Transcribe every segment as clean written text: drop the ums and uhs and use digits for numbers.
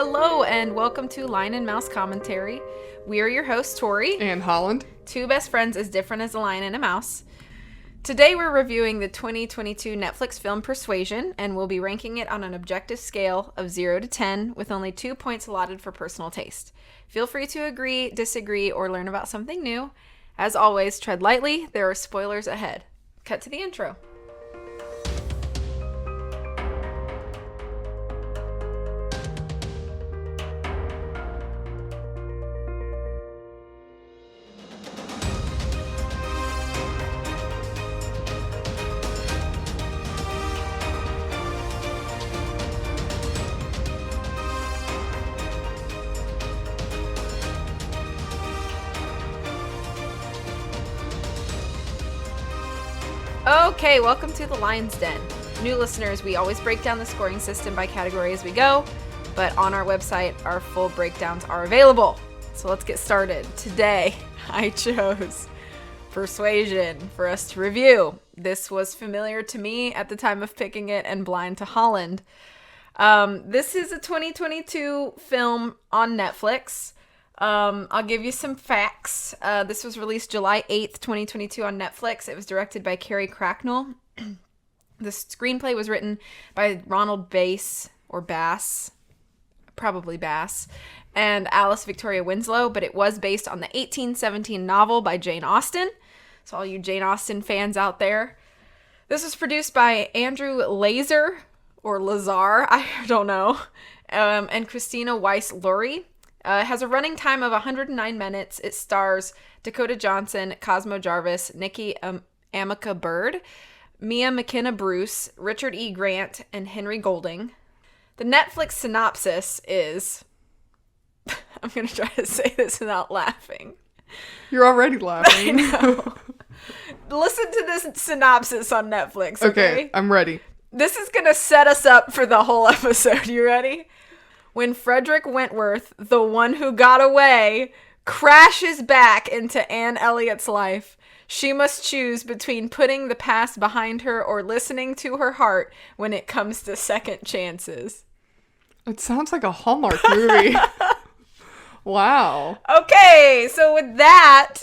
Hello and welcome to Lion and Mouse Commentary. We are your hosts, Tori. And Holland. Two best friends as different as a lion and a mouse. Today we're reviewing the 2022 Netflix film Persuasion, and we'll be ranking it on an objective scale of 0 to 10, with only 2 points allotted for personal taste. Feel free to agree, disagree, or learn about something new. As always, tread lightly. There are spoilers ahead. Cut to the intro. Okay, welcome to the Lion's Den. New listeners, we always break down the scoring system by category as we go, but on our website, our full breakdowns are available. So let's get started. Today, I chose Persuasion for us to review. This was familiar to me at the time of picking it and blind to Holland. This is a 2022 film on Netflix. I'll give you some facts. This was released July 8th, 2022 on Netflix. It was directed by Carrie Cracknell. The screenplay was written by Ronald Bass, probably Bass, and Alice Victoria Winslow, but it was based on the 1817 novel by Jane Austen. So all you Jane Austen fans out there. This was produced by Andrew Lazar, or Lazar, I don't know, and Christina Weiss-Lurie. It has a running time of 109 minutes. It stars Dakota Johnson, Cosmo Jarvis, Nikki Amica Bird, Mia McKenna-Bruce, Richard E. Grant, and Henry Golding. The Netflix synopsis is... I'm going to try to say this without laughing. You're already laughing. I know. Listen to this synopsis on Netflix, okay? I'm ready. This is going to set us up for the whole episode. You ready? When Frederick Wentworth, the one who got away, crashes back into Anne Elliot's life, she must choose between putting the past behind her or listening to her heart when it comes to second chances. It sounds like a Hallmark movie. Wow. Okay, so with that,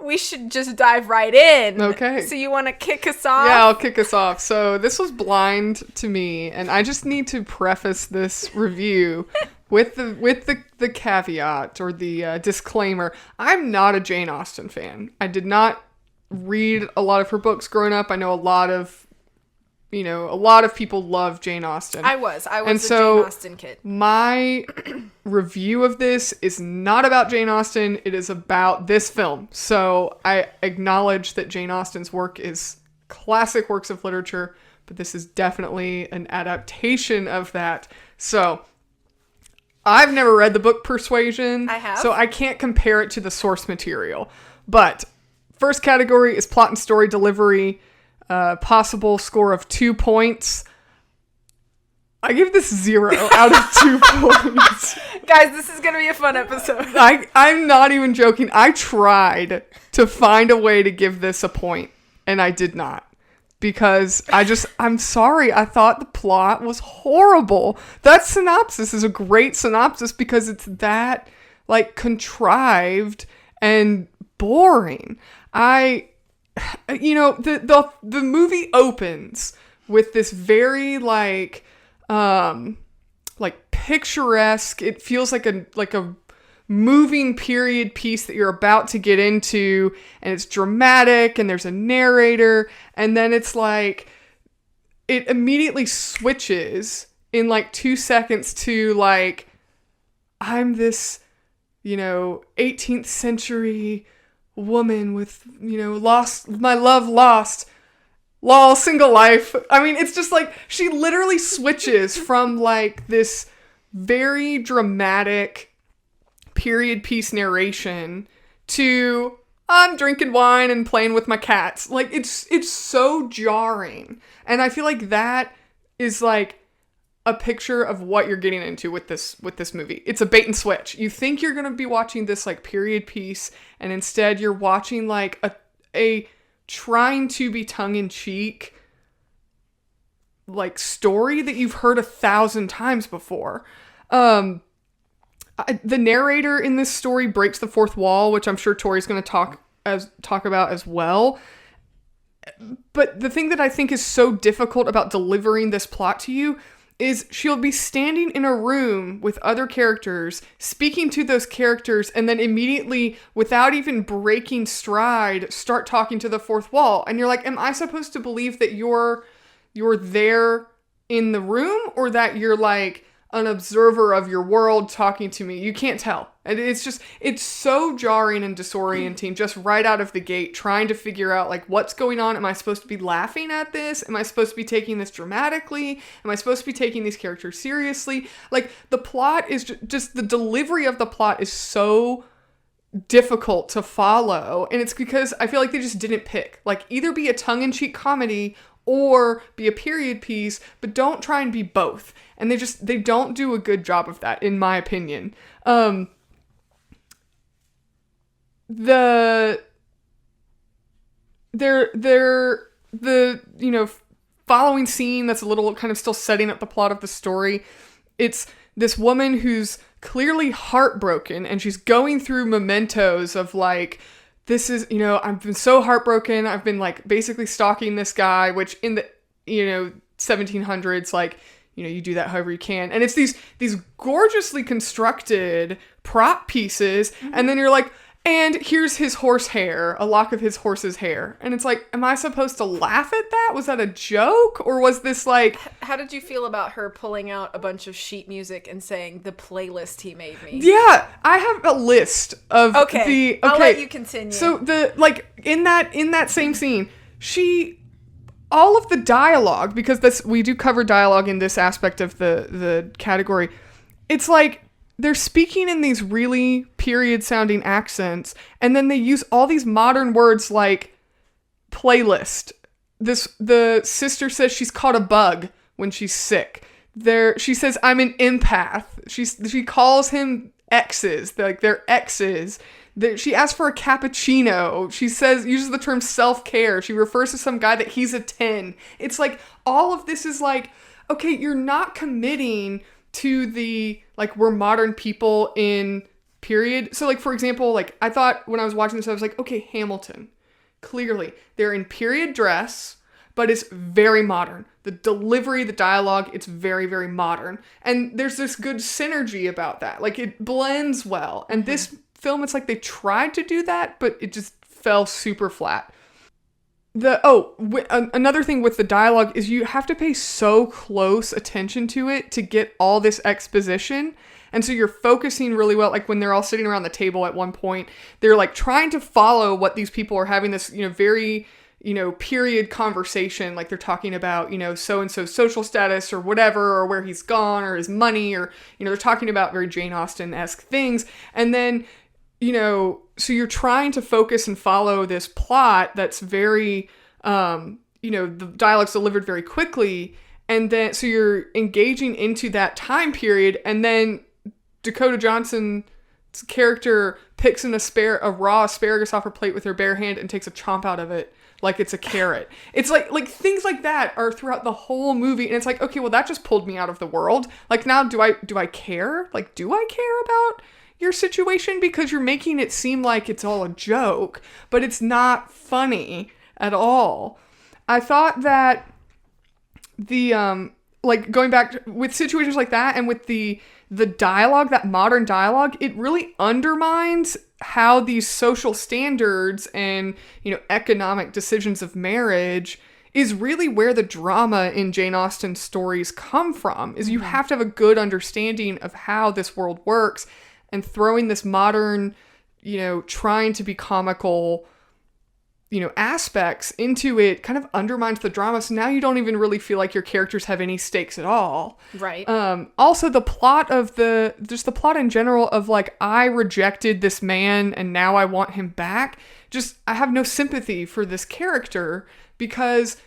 we should just dive right in. Okay. So you want to kick us off? Yeah, I'll kick us off. So this was blind to me, and I just need to preface this review with the caveat or the disclaimer. I'm not a Jane Austen fan. I did not read a lot of her books growing up. I know a lot of people love Jane Austen. I was a Jane Austen kid. My review of this is not about Jane Austen. It is about this film. So I acknowledge that Jane Austen's work is classic works of literature, but this is definitely an adaptation of that. So I've never read the book Persuasion. I have. So I can't compare it to the source material. But first category is plot and story delivery. Possible score of 2 points. I give this 0 out of 2 points. Guys, this is going to be a fun episode. I'm not even joking. I tried to find a way to give this a point, and I did not. Because I'm sorry, I thought the plot was horrible. That synopsis is a great synopsis because it's that, contrived and boring. The movie opens with this very picturesque. It feels like a moving period piece that you're about to get into, and it's dramatic, and there's a narrator, and then it's it immediately switches in 2 seconds to I'm this 18th century woman with, lost, my love lost, lol, single life. I mean, it's just she literally switches from this very dramatic period piece narration to I'm drinking wine and playing with my cats. It's so jarring. And I feel like that is a picture of what you're getting into with this movie. It's a bait and switch. You think you're going to be watching this period piece, and instead you're watching a trying to be tongue-in-cheek story that you've heard 1,000 times before. The narrator in this story breaks the fourth wall, which I'm sure Tori's going to talk about as well. But the thing that I think is so difficult about delivering this plot to you is she'll be standing in a room with other characters, speaking to those characters, and then immediately, without even breaking stride, start talking to the fourth wall. And you're like, am I supposed to believe that you're there in the room, or that you're like an observer of your world talking to me? You can't tell. And it's so jarring and disorienting just right out of the gate, trying to figure out like what's going on. Am I supposed to be laughing at this? Am I supposed to be taking this dramatically? Am I supposed to be taking these characters seriously? Like the plot is just the delivery of the plot is so difficult to follow. And it's because I feel like they just didn't pick, like, either be a tongue-in-cheek comedy or be a period piece, but don't try and be both. And they don't do a good job of that, in my opinion. The following scene that's a little kind of still setting up the plot of the story. It's this woman who's clearly heartbroken, and she's going through mementos of like, this is, I've been so heartbroken. I've been like basically stalking this guy, which in the, 1700s, like, you do that however you can. And it's these gorgeously constructed prop pieces. Mm-hmm. And then you're like, and here's his horse hair, a lock of his horse's hair. And it's like, am I supposed to laugh at that? Was that a joke? Or was this like... How did you feel about her pulling out a bunch of sheet music and saying, the playlist he made me? Yeah, I have a list of Okay, I'll let you continue. So in that same scene, all of the dialogue, because we do cover dialogue in this aspect of the category, it's like, they're speaking in these really period-sounding accents, and then they use all these modern words like playlist. The sister says she's caught a bug when she's sick. She says, I'm an empath. She calls him exes, like they're exes. She asks for a cappuccino. She uses the term self-care. She refers to some guy that he's a 10. It's like, all of this is like, okay, you're not committing to the, like, we're modern people in period. So, like, for example, like, I thought when I was watching this, I was like, okay, Hamilton. Clearly, they're in period dress, but it's very modern. The delivery, the dialogue, it's very, very modern. And there's this good synergy about that. Like, it blends well. And this film, it's like they tried to do that, but it just fell super flat. Another thing with the dialogue is you have to pay so close attention to it to get all this exposition. And so you're focusing really well. Like when they're all sitting around the table at one point, they're like trying to follow what these people are having this, very, period conversation. Like they're talking about, so-and-so's social status or whatever, or where he's gone or his money, or, they're talking about very Jane Austen-esque things. And then, so you're trying to focus and follow this plot that's very, the dialogue's delivered very quickly. And then, so you're engaging into that time period. And then Dakota Johnson's character picks a raw asparagus off her plate with her bare hand and takes a chomp out of it like it's a carrot. It's like things like that are throughout the whole movie. And it's like, okay, well, that just pulled me out of the world. Like, now do I care? Like, do I care about your situation? Because you're making it seem like it's all a joke, but it's not funny at all. I thought that the going back with situations like that, and with the dialogue, that modern dialogue, it really undermines how these social standards and economic decisions of marriage is really where the drama in Jane Austen's stories come from. Is you have to have a good understanding of how this world works. And throwing this modern, trying to be comical, aspects into it kind of undermines the drama. So now you don't even really feel like your characters have any stakes at all. Right. Also, the plot the plot in general of like, I rejected this man and now I want him back. I have no sympathy for this character because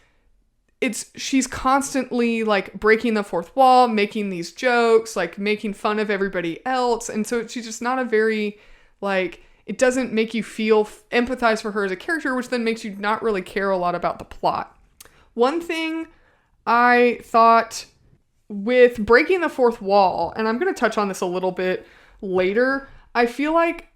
she's constantly like breaking the fourth wall, making these jokes, like making fun of everybody else. And so she's just not a very, like, it doesn't make you empathize for her as a character, which then makes you not really care a lot about the plot. One thing I thought with breaking the fourth wall, and I'm going to touch on this a little bit later, I feel like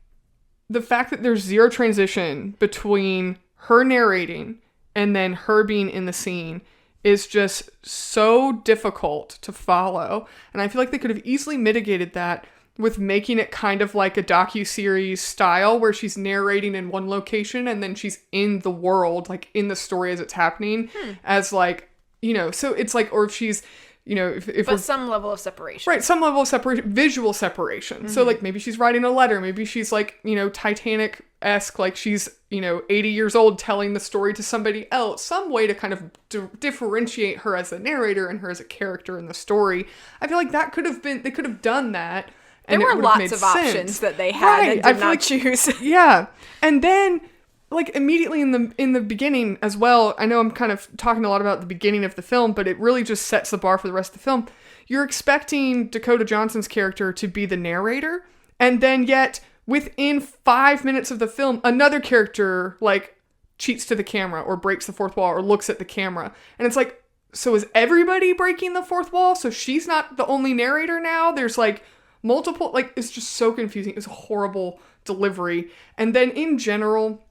the fact that there's zero transition between her narrating and then her being in the scene is just so difficult to follow. And I feel like they could have easily mitigated that with making it kind of like a docuseries style where she's narrating in one location and then she's in the world, like in the story as it's happening, as like, you know, so it's like, or if she's, you know, if but some level of separation. Right, some level of separation, visual separation. Mm-hmm. So, like, maybe she's writing a letter. Maybe she's, like, you know, Titanic-esque, like she's, you know, 80 years old telling the story to somebody else. Some way to kind of differentiate her as a narrator and her as a character in the story. I feel like that could have been, they could have done that. And there were lots of options that they had and did not choose. Yeah. And then, like, immediately in the beginning as well, I know I'm kind of talking a lot about the beginning of the film, but it really just sets the bar for the rest of the film. You're expecting Dakota Johnson's character to be the narrator, and then yet within 5 minutes of the film, another character, like, cheats to the camera or breaks the fourth wall or looks at the camera. And it's like, so is everybody breaking the fourth wall? So she's not the only narrator now? There's, like, multiple, like, it's just so confusing. It's a horrible delivery. And then in general,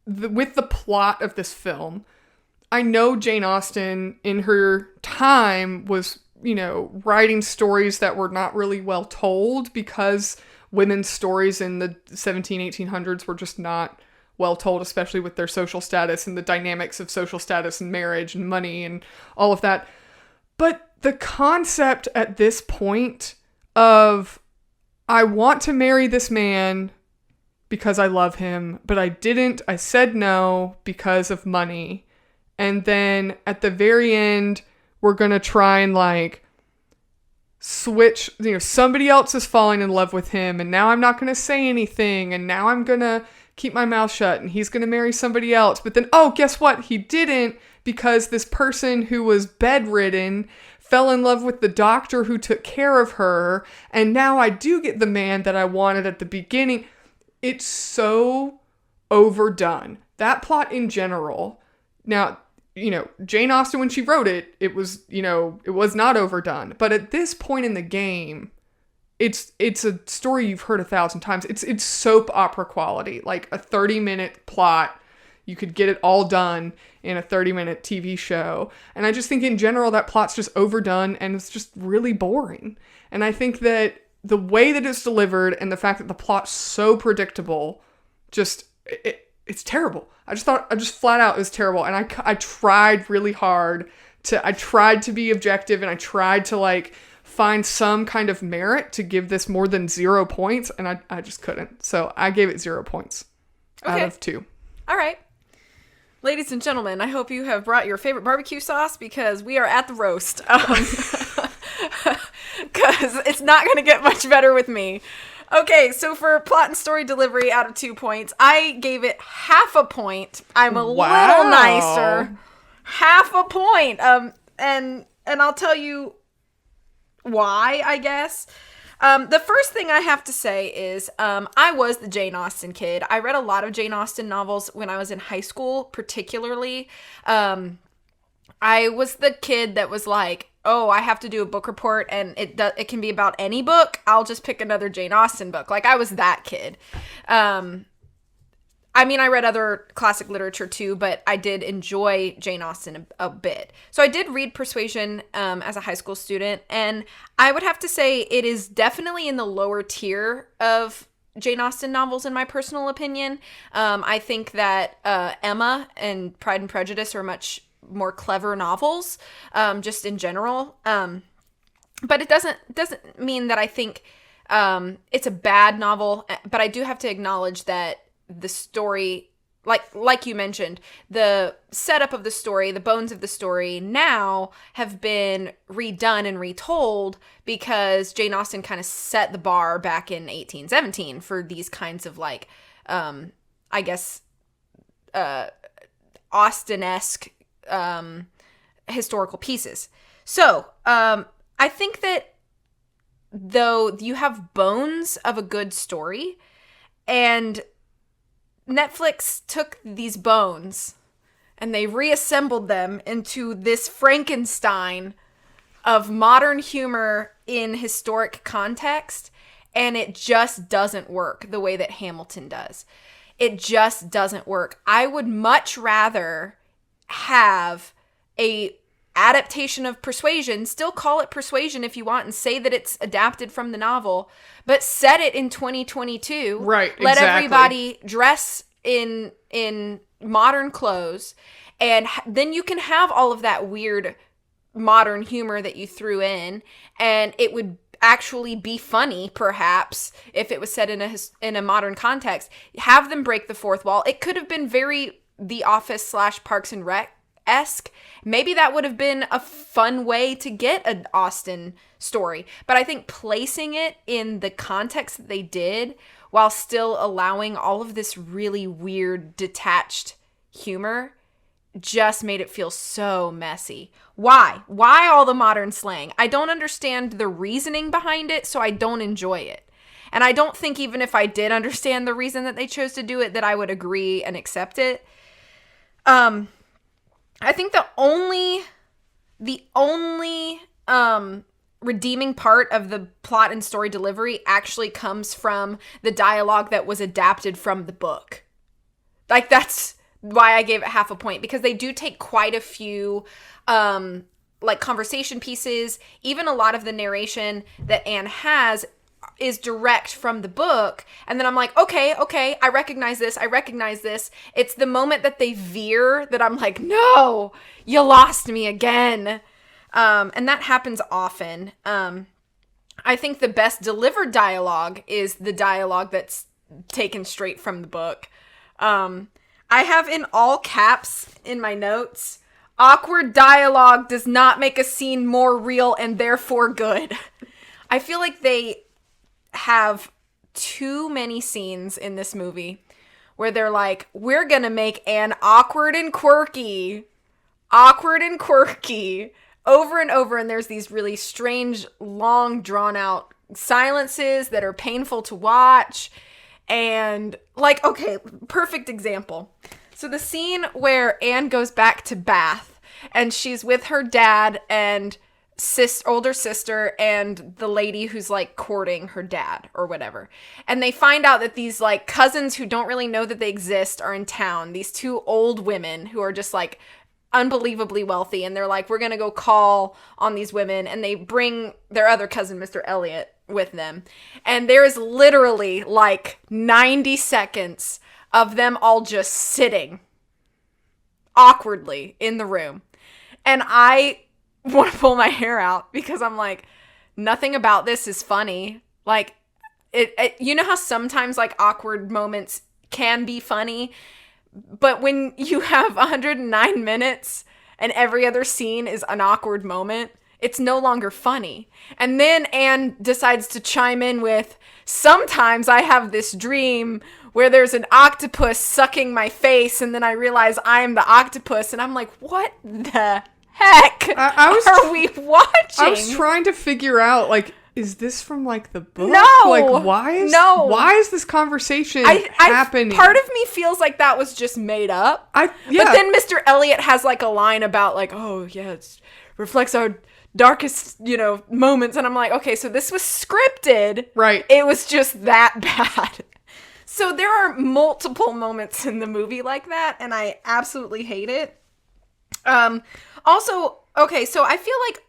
with the plot of this film, I know Jane Austen in her time was, you know, writing stories that were not really well told because women's stories in the 1800s were just not well told, especially with their social status and the dynamics of social status and marriage and money and all of that. But the concept at this point of, I want to marry this man because I love him, but I didn't. I said no because of money. And then at the very end, we're going to try and like switch, you know, somebody else is falling in love with him. And now I'm not going to say anything. And now I'm going to keep my mouth shut and he's going to marry somebody else. But then, oh, guess what? He didn't, because this person who was bedridden fell in love with the doctor who took care of her. And now I do get the man that I wanted at the beginning. It's so overdone. That plot in general. Now, you know, Jane Austen, when she wrote it, it was, you know, it was not overdone. But at this point in the game, it's a story you've heard 1,000 times. It's soap opera quality, like a 30-minute plot. You could get it all done in a 30-minute TV show. And I just think in general, that plot's just overdone and it's just really boring. And I think that the way that it's delivered and the fact that the plot's so predictable, just, it's terrible. I just flat out, it was terrible. And I tried really hard I tried to be objective and I tried to like find some kind of merit to give this more than 0 points. And I just couldn't. So I gave it 0 points out of 2. All right. Ladies and gentlemen, I hope you have brought your favorite barbecue sauce because we are at the roast. Because it's not going to get much better with me. Okay, so for plot and story delivery out of 2 points, I gave it half a point. I'm a little nicer. Half a point. And I'll tell you why, I guess. The first thing I have to say is I was the Jane Austen kid. I read a lot of Jane Austen novels when I was in high school, particularly. I was the kid that was like, oh, I have to do a book report and it can be about any book. I'll just pick another Jane Austen book. Like, I was that kid. I mean, I read other classic literature too, but I did enjoy Jane Austen a bit. So I did read Persuasion as a high school student, and I would have to say it is definitely in the lower tier of Jane Austen novels in my personal opinion. I think that Emma and Pride and Prejudice are much more clever novels, just in general. But it doesn't mean that I think it's a bad novel, but I do have to acknowledge that the story, like you mentioned, the setup of the story, the bones of the story now have been redone and retold because Jane Austen kind of set the bar back in 1817 for these kinds of like, I guess, Austen-esque historical pieces. So, I think that though you have bones of a good story, and Netflix took these bones and they reassembled them into this Frankenstein of modern humor in historic context, and it just doesn't work the way that Hamilton does. It just doesn't work. I would much rather have a adaptation of Persuasion, still call it Persuasion if you want, and say that it's adapted from the novel, but set it in 2022. Right, Let exactly. everybody dress in modern clothes, and then you can have all of that weird modern humor that you threw in, and it would actually be funny, perhaps, if it was set in a modern context. Have them break the fourth wall. It could have been very The Office / Parks and Rec-esque. Maybe that would have been a fun way to get an Austen story. But I think placing it in the context that they did, while still allowing all of this really weird, detached humor, just made it feel so messy. Why? Why all the modern slang? I don't understand the reasoning behind it, so I don't enjoy it. And I don't think even if I did understand the reason that they chose to do it, that I would agree and accept it. I think the only redeeming part of the plot and story delivery actually comes from the dialogue that was adapted from the book. Like, that's why I gave it half a point, because they do take quite a few like conversation pieces. Even a lot of the narration that Anne has is direct from the book, and then I'm like, okay, I recognize this. It's the moment that they veer that I'm like, no, you lost me again. And that happens often. I think the best delivered dialogue is the dialogue that's taken straight from the book. I have in all caps in my notes, awkward dialogue does not make a scene more real and therefore good. I feel like they have too many scenes in this movie where they're like, we're gonna make Anne awkward and quirky over and over, and there's these really strange, long, drawn-out silences that are painful to watch. And, like, okay, perfect example. So the scene where Anne goes back to Bath, and she's with her dad and older sister and the lady who's, like, courting her dad or whatever. And they find out that these, like, cousins who don't really know that they exist are in town. These two old women who are just, like, unbelievably wealthy, and they're like, we're gonna go call on these women, and they bring their other cousin, Mr. Elliot, with them, and there is literally like 90 seconds of them all just sitting awkwardly in the room, and I want to pull my hair out because I'm like, nothing about this is funny. Like, it you know how sometimes like awkward moments can be funny, but when you have 109 minutes and every other scene is an awkward moment, it's no longer funny. And then Anne decides to chime in with, sometimes I have this dream where there's an octopus sucking my face, and then I realize I'm the octopus, and I'm like, what the heck are we watching? I was trying to figure out, like, is this from, like, the book? No! Like, why is this conversation happening? Part of me feels like that was just made up. But then Mr. Elliot has, like, a line about, like, oh, yeah, it reflects our darkest, moments. And I'm like, okay, so this was scripted. Right. It was just that bad. So there are multiple moments in the movie like that, and I absolutely hate it. Also, okay, so I feel like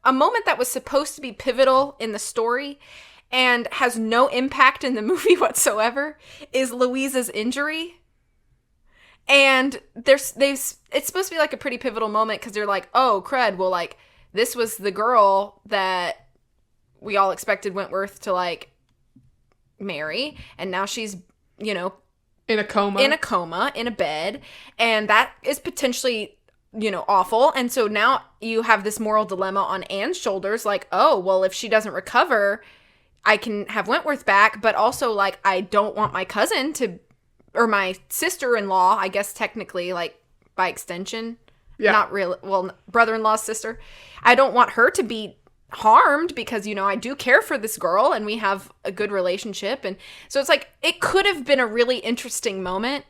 a moment that was supposed to be pivotal in the story and has no impact in the movie whatsoever is Louisa's injury. And it's supposed to be like a pretty pivotal moment because they're like, oh, crud, well, like, this was the girl that we all expected Wentworth to, like, marry, and now she's, in a coma, in a bed, and that is potentially, awful. And so now you have this moral dilemma on Anne's shoulders, like, oh, well, if she doesn't recover, I can have Wentworth back, but also, like, I don't want my cousin or my sister-in-law, I guess technically, like, by extension, not really, well, brother-in-law's sister, I don't want her to be harmed because, I do care for this girl and we have a good relationship. And so it's like, it could have been a really interesting moment.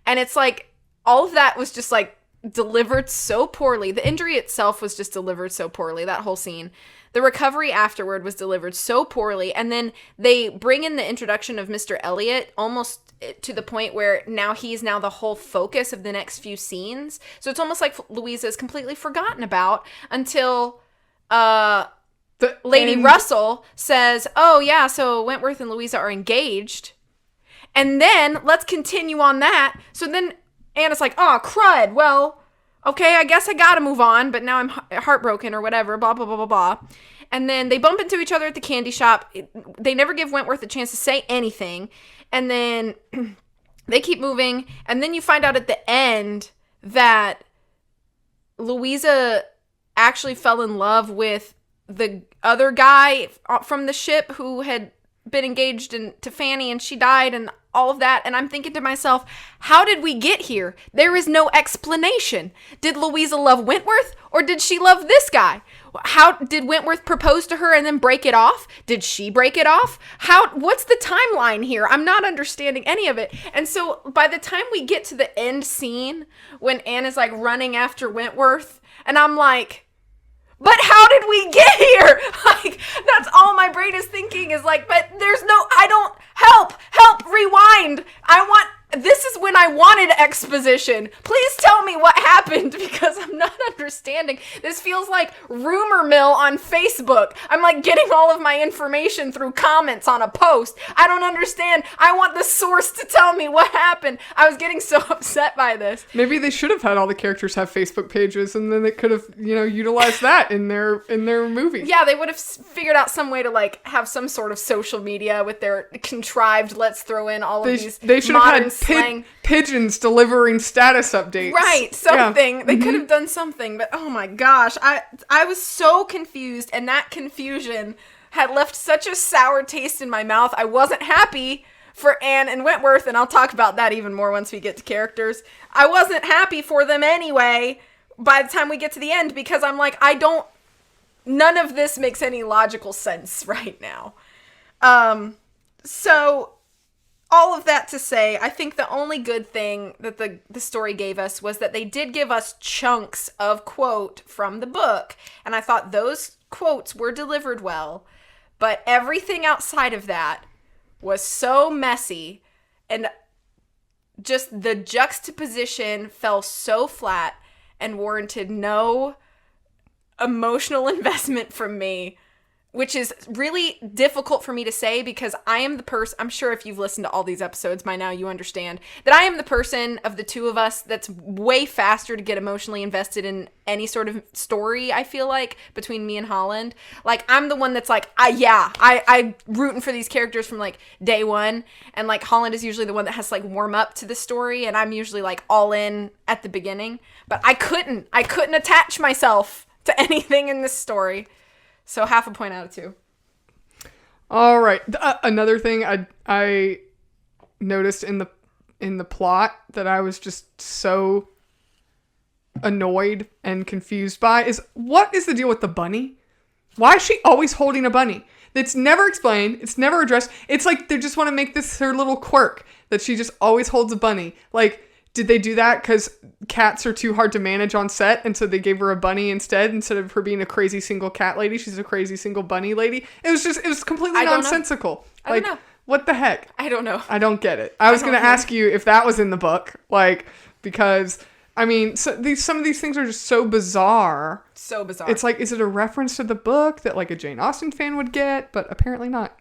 And it's like, all of that was just like delivered so poorly. The injury itself was just delivered so poorly, that whole scene. The recovery afterward was delivered so poorly. And then they bring in the introduction of Mr. Elliot almost to the point where now he's now the whole focus of the next few scenes. So it's almost like Louisa is completely forgotten about until Lady Russell says, oh yeah, so Wentworth and Louisa are engaged. And then let's continue on that. So then Anna's like, oh, crud. Well, okay, I guess I gotta move on, but now I'm heartbroken or whatever, blah, blah, blah, blah, blah. And then they bump into each other at the candy shop. They never give Wentworth a chance to say anything. And then they keep moving. And then you find out at the end that Louisa actually fell in love with the other guy from the ship who had been engaged to Fanny, and she died and all of that. And I'm thinking to myself, how did we get here? There is no explanation. Did Louisa love Wentworth, or did she love this guy? How did Wentworth propose to her and then break it off? Did she break it off? What's the timeline here? I'm not understanding any of it. And so by the time we get to the end scene when Anna's like running after Wentworth, and I'm like, but how did we get here? Like, that's all my brain is thinking is like, but help, rewind. This is when I wanted exposition. Please tell me what happened, because I'm not understanding. This feels like rumor mill on Facebook. I'm like getting all of my information through comments on a post. I don't understand. I want the source to tell me what happened. I was getting so upset by this. Maybe they should have had all the characters have Facebook pages, and then they could have, utilized that in their movie. Yeah, they would have figured out some way to like have some sort of social media with their contrived, let's throw in all of these they should modern have had slang. Pigeons delivering status updates. Right, something. Yeah. They could have done something, but oh my gosh, I was so confused, and that confusion had left such a sour taste in my mouth. I wasn't happy for Anne and Wentworth, and I'll talk about that even more once we get to characters. I wasn't happy for them anyway by the time we get to the end, because I'm like, none of this makes any logical sense right now. So all of that to say, I think the only good thing that the story gave us was that they did give us chunks of quote from the book. And I thought those quotes were delivered well. But everything outside of that was so messy. And just the juxtaposition fell so flat and warranted no emotional investment from me. Which is really difficult for me to say, because I am the person, I'm sure if you've listened to all these episodes by now, you understand that I am the person of the two of us that's way faster to get emotionally invested in any sort of story, I feel like, between me and Holland. Like, I'm the one that's like, I rooting for these characters from like day one. And like Holland is usually the one that has to like warm up to the story, and I'm usually like all in at the beginning. But I couldn't attach myself to anything in this story. So 0.5 point out of 2. All right. Another thing I noticed in the plot that I was just so annoyed and confused by is, what is the deal with the bunny? Why is she always holding a bunny? It's never explained. It's never addressed. It's like they just want to make this her little quirk that she just always holds a bunny. Like, did they do that because cats are too hard to manage on set, and so they gave her a bunny instead of her being a crazy single cat lady? She's a crazy single bunny lady. It was completely nonsensical. I don't know. What the heck? I don't know. I don't get it. I was going to ask you if that was in the book, because I mean, some of these things are just so bizarre. So bizarre. It's like, is it a reference to the book that like a Jane Austen fan would get? But apparently not.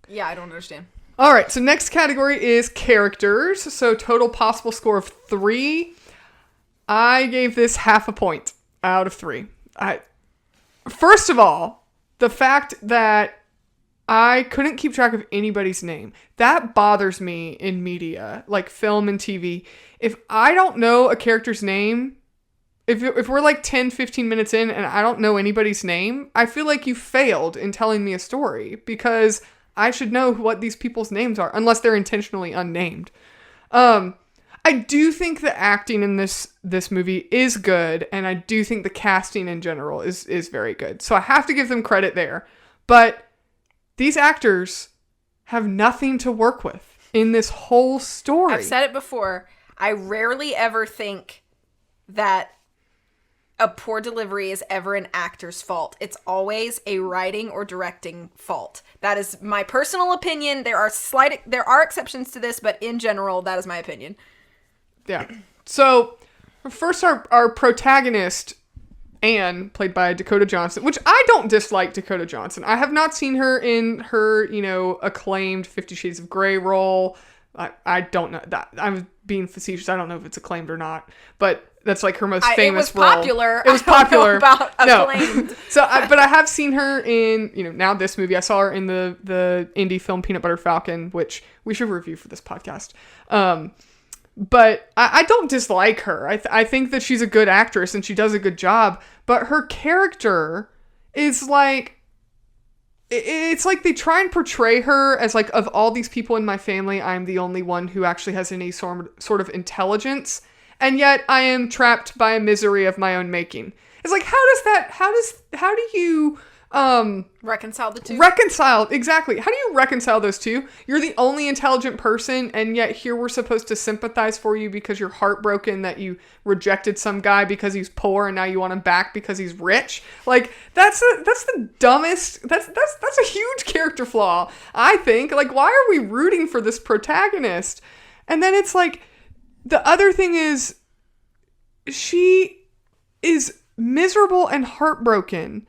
Yeah, I don't understand. All right, so next category is characters. So total possible score of 3. I gave this 0.5 point out of 3. First of all, the fact that I couldn't keep track of anybody's name, that bothers me in media, like film and TV. If I don't know a character's name, if we're like 10, 15 minutes in and I don't know anybody's name, I feel like you failed in telling me a story, because I should know what these people's names are, unless they're intentionally unnamed. I do think the acting in this movie is good, and I do think the casting in general is very good. So I have to give them credit there. But these actors have nothing to work with in this whole story. I've said it before. I rarely ever think that a poor delivery is ever an actor's fault. It's always a writing or directing fault. That is my personal opinion. There are exceptions to this, but in general, that is my opinion. Yeah. So, first, our protagonist, Anne, played by Dakota Johnson, which I don't dislike Dakota Johnson. I have not seen her in her, acclaimed 50 Shades of Grey role. I don't know. That I'm being facetious. I don't know if it's acclaimed or not, but that's like her most famous role. It was popular. About acclaimed. No. But I have seen her in, now this movie. I saw her in the indie film Peanut Butter Falcon, which we should review for this podcast. But I don't dislike her. I think that she's a good actress and she does a good job. But her character is like... It's like they try and portray her as like, of all these people in my family, I'm the only one who actually has any sort of intelligence. And yet I am trapped by a misery of my own making. It's like, how do you... reconcile the two? Exactly. How do you reconcile those two? You're the only intelligent person, and yet here we're supposed to sympathize for you because you're heartbroken that you rejected some guy because he's poor and now you want him back because he's rich. Like, that's the dumbest, that's a huge character flaw, I think. Like, why are we rooting for this protagonist? And then it's like, the other thing is, she is miserable and heartbroken.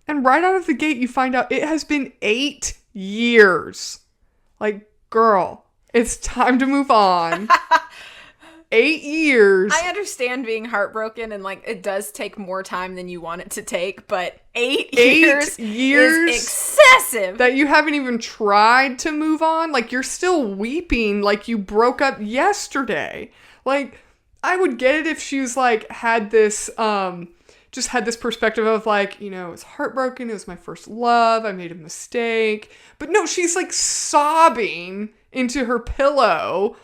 And right out of the gate, you find out it has been 8 years. Like, girl, it's time to move on. 8 years. I understand being heartbroken and, like, it does take more time than you want it to take, but 8 years is excessive. That you haven't even tried to move on. Like, you're still weeping like you broke up yesterday. Like, I would get it if she was, like, had this perspective of like, it's heartbroken. It was my first love. I made a mistake. But no, she's like sobbing into her pillow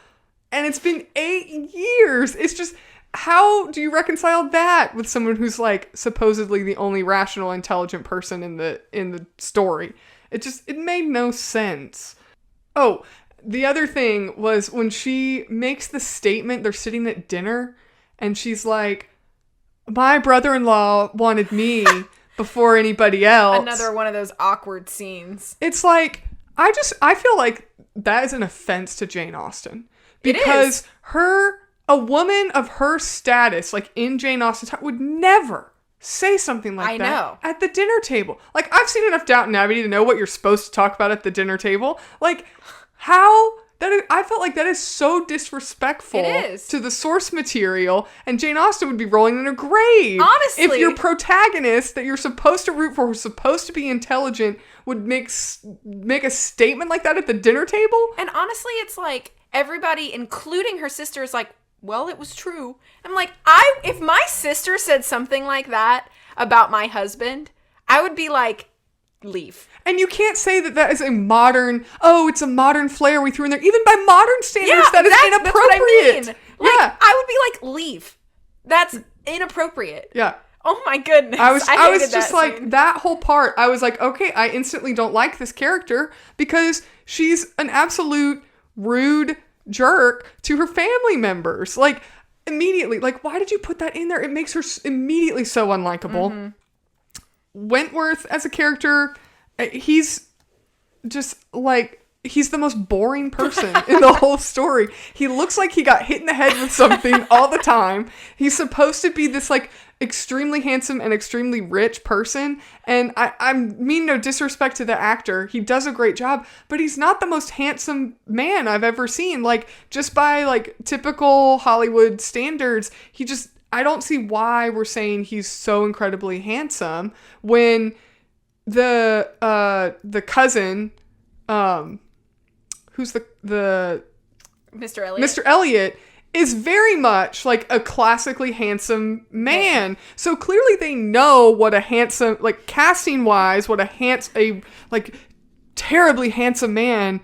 and it's been 8 years. It's just, how do you reconcile that with someone who's like supposedly the only rational, intelligent person in the story? It made no sense. Oh, the other thing was when she makes the statement, they're sitting at dinner and she's like, my brother-in-law wanted me before anybody else. Another one of those awkward scenes. It's like, I feel like that is an offense to Jane Austen. Because a woman of her status, like in Jane Austen's time, would never say something like that at the dinner table. Like, I've seen enough Downton Abbey to know what you're supposed to talk about at the dinner table. Like, how... I felt like that is so disrespectful to the source material, and Jane Austen would be rolling in her grave. Honestly. If your protagonist that you're supposed to root for, who's supposed to be intelligent, would make a statement like that at the dinner table. And honestly, it's like everybody, including her sister, is like, well, it was true. I'm like, if my sister said something like that about my husband, I would be like, leave. And you can't say that is it's a modern flair we threw in there. Even by modern standards, that is inappropriate. That's what I mean. Like, I would be like, leave. That's inappropriate. Yeah. Oh my goodness. I was just like, that whole part, I was like, okay, I instantly don't like this character because she's an absolute rude jerk to her family members. Like, immediately, like, why did you put that in there? It makes her immediately so unlikable. Mm-hmm. Wentworth as a character, he's just like, he's the most boring person in the whole story. He looks like he got hit in the head with something all the time. He's supposed to be this like extremely handsome and extremely rich person. And I mean no disrespect to the actor. He does a great job, but he's not the most handsome man I've ever seen. Like, just by like typical Hollywood standards, I don't see why we're saying he's so incredibly handsome when the cousin, who's the Mr. Elliot is very much like a classically handsome man. Yeah. So clearly they know what a handsome, like casting wise, what a terribly handsome man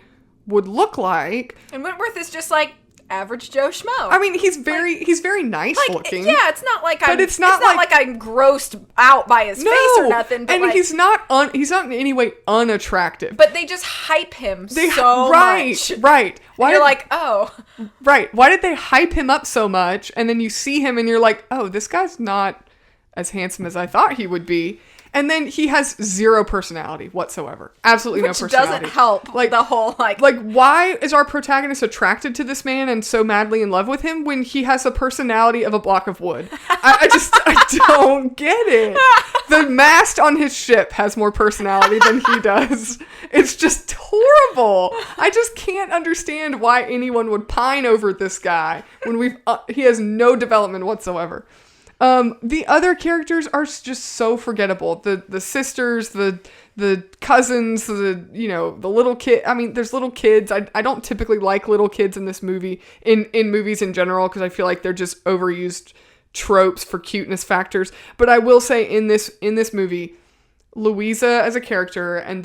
would look like. And Wentworth is just like average Joe Schmo. I mean, he's very nice looking. Yeah, it's not like it's not like I'm grossed out by his face or nothing. But and he's not in any way unattractive. But they just hype him so much. Right. Why you're like, oh. Right. Why did they hype him up so much? And then you see him and you're like, oh, this guy's not as handsome as I thought he would be. And then he has zero personality whatsoever. Absolutely no personality. Which doesn't help the whole, Like, why is our protagonist attracted to this man and so madly in love with him when he has a personality of a block of wood? I don't get it. The mast on his ship has more personality than he does. It's just horrible. I just can't understand why anyone would pine over this guy when he has no development whatsoever. The other characters are just so forgettable. The sisters, the cousins, the little kid. I mean, there's little kids. I don't typically like little kids in this movie, in movies in general, because I feel like they're just overused tropes for cuteness factors. But I will say in this movie, Louisa as a character and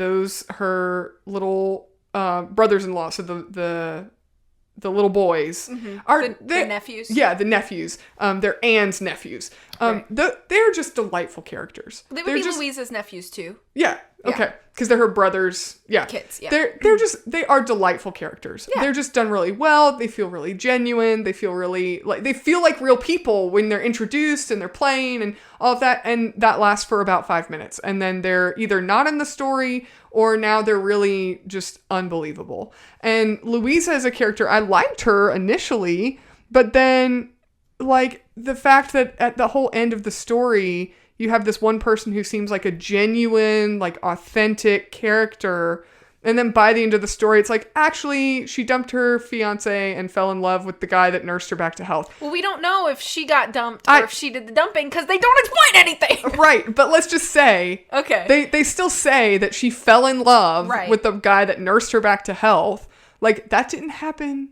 her little brothers-in-law, so the little boys are the nephews. Yeah, the nephews. They're Anne's nephews. They're just delightful characters. They would be Louisa's nephews too. Yeah. Okay. Because they're her brothers. Yeah. Kids. Yeah. They are delightful characters. Yeah. They're just done really well. They feel really genuine. They feel really they feel like real people when they're introduced and they're playing and all of that. And that lasts for about 5 minutes. And then they're either not in the story or now they're really just unbelievable. And Louisa as a character, I liked her initially, but then the fact that at the whole end of the story, you have this one person who seems like a genuine, authentic character. And then by the end of the story, it's actually, she dumped her fiance and fell in love with the guy that nursed her back to health. Well, we don't know if she got dumped or if she did the dumping because they don't explain anything. Right. But let's just say, okay, they still say that she fell in love with the guy that nursed her back to health. That didn't happen.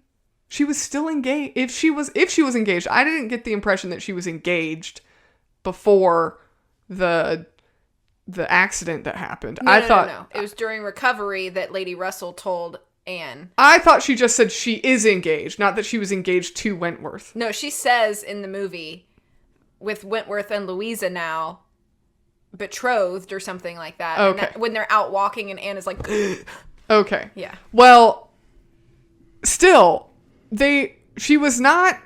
She was still engaged. If she was engaged, I didn't get the impression that she was engaged before the accident that happened. No. It was during recovery that Lady Russell told Anne. I thought she just said she is engaged, not that she was engaged to Wentworth. No, she says in the movie with Wentworth and Louisa now betrothed or something like that. Okay. And when they're out walking and Anne is like, okay. Yeah. Well, still, she was not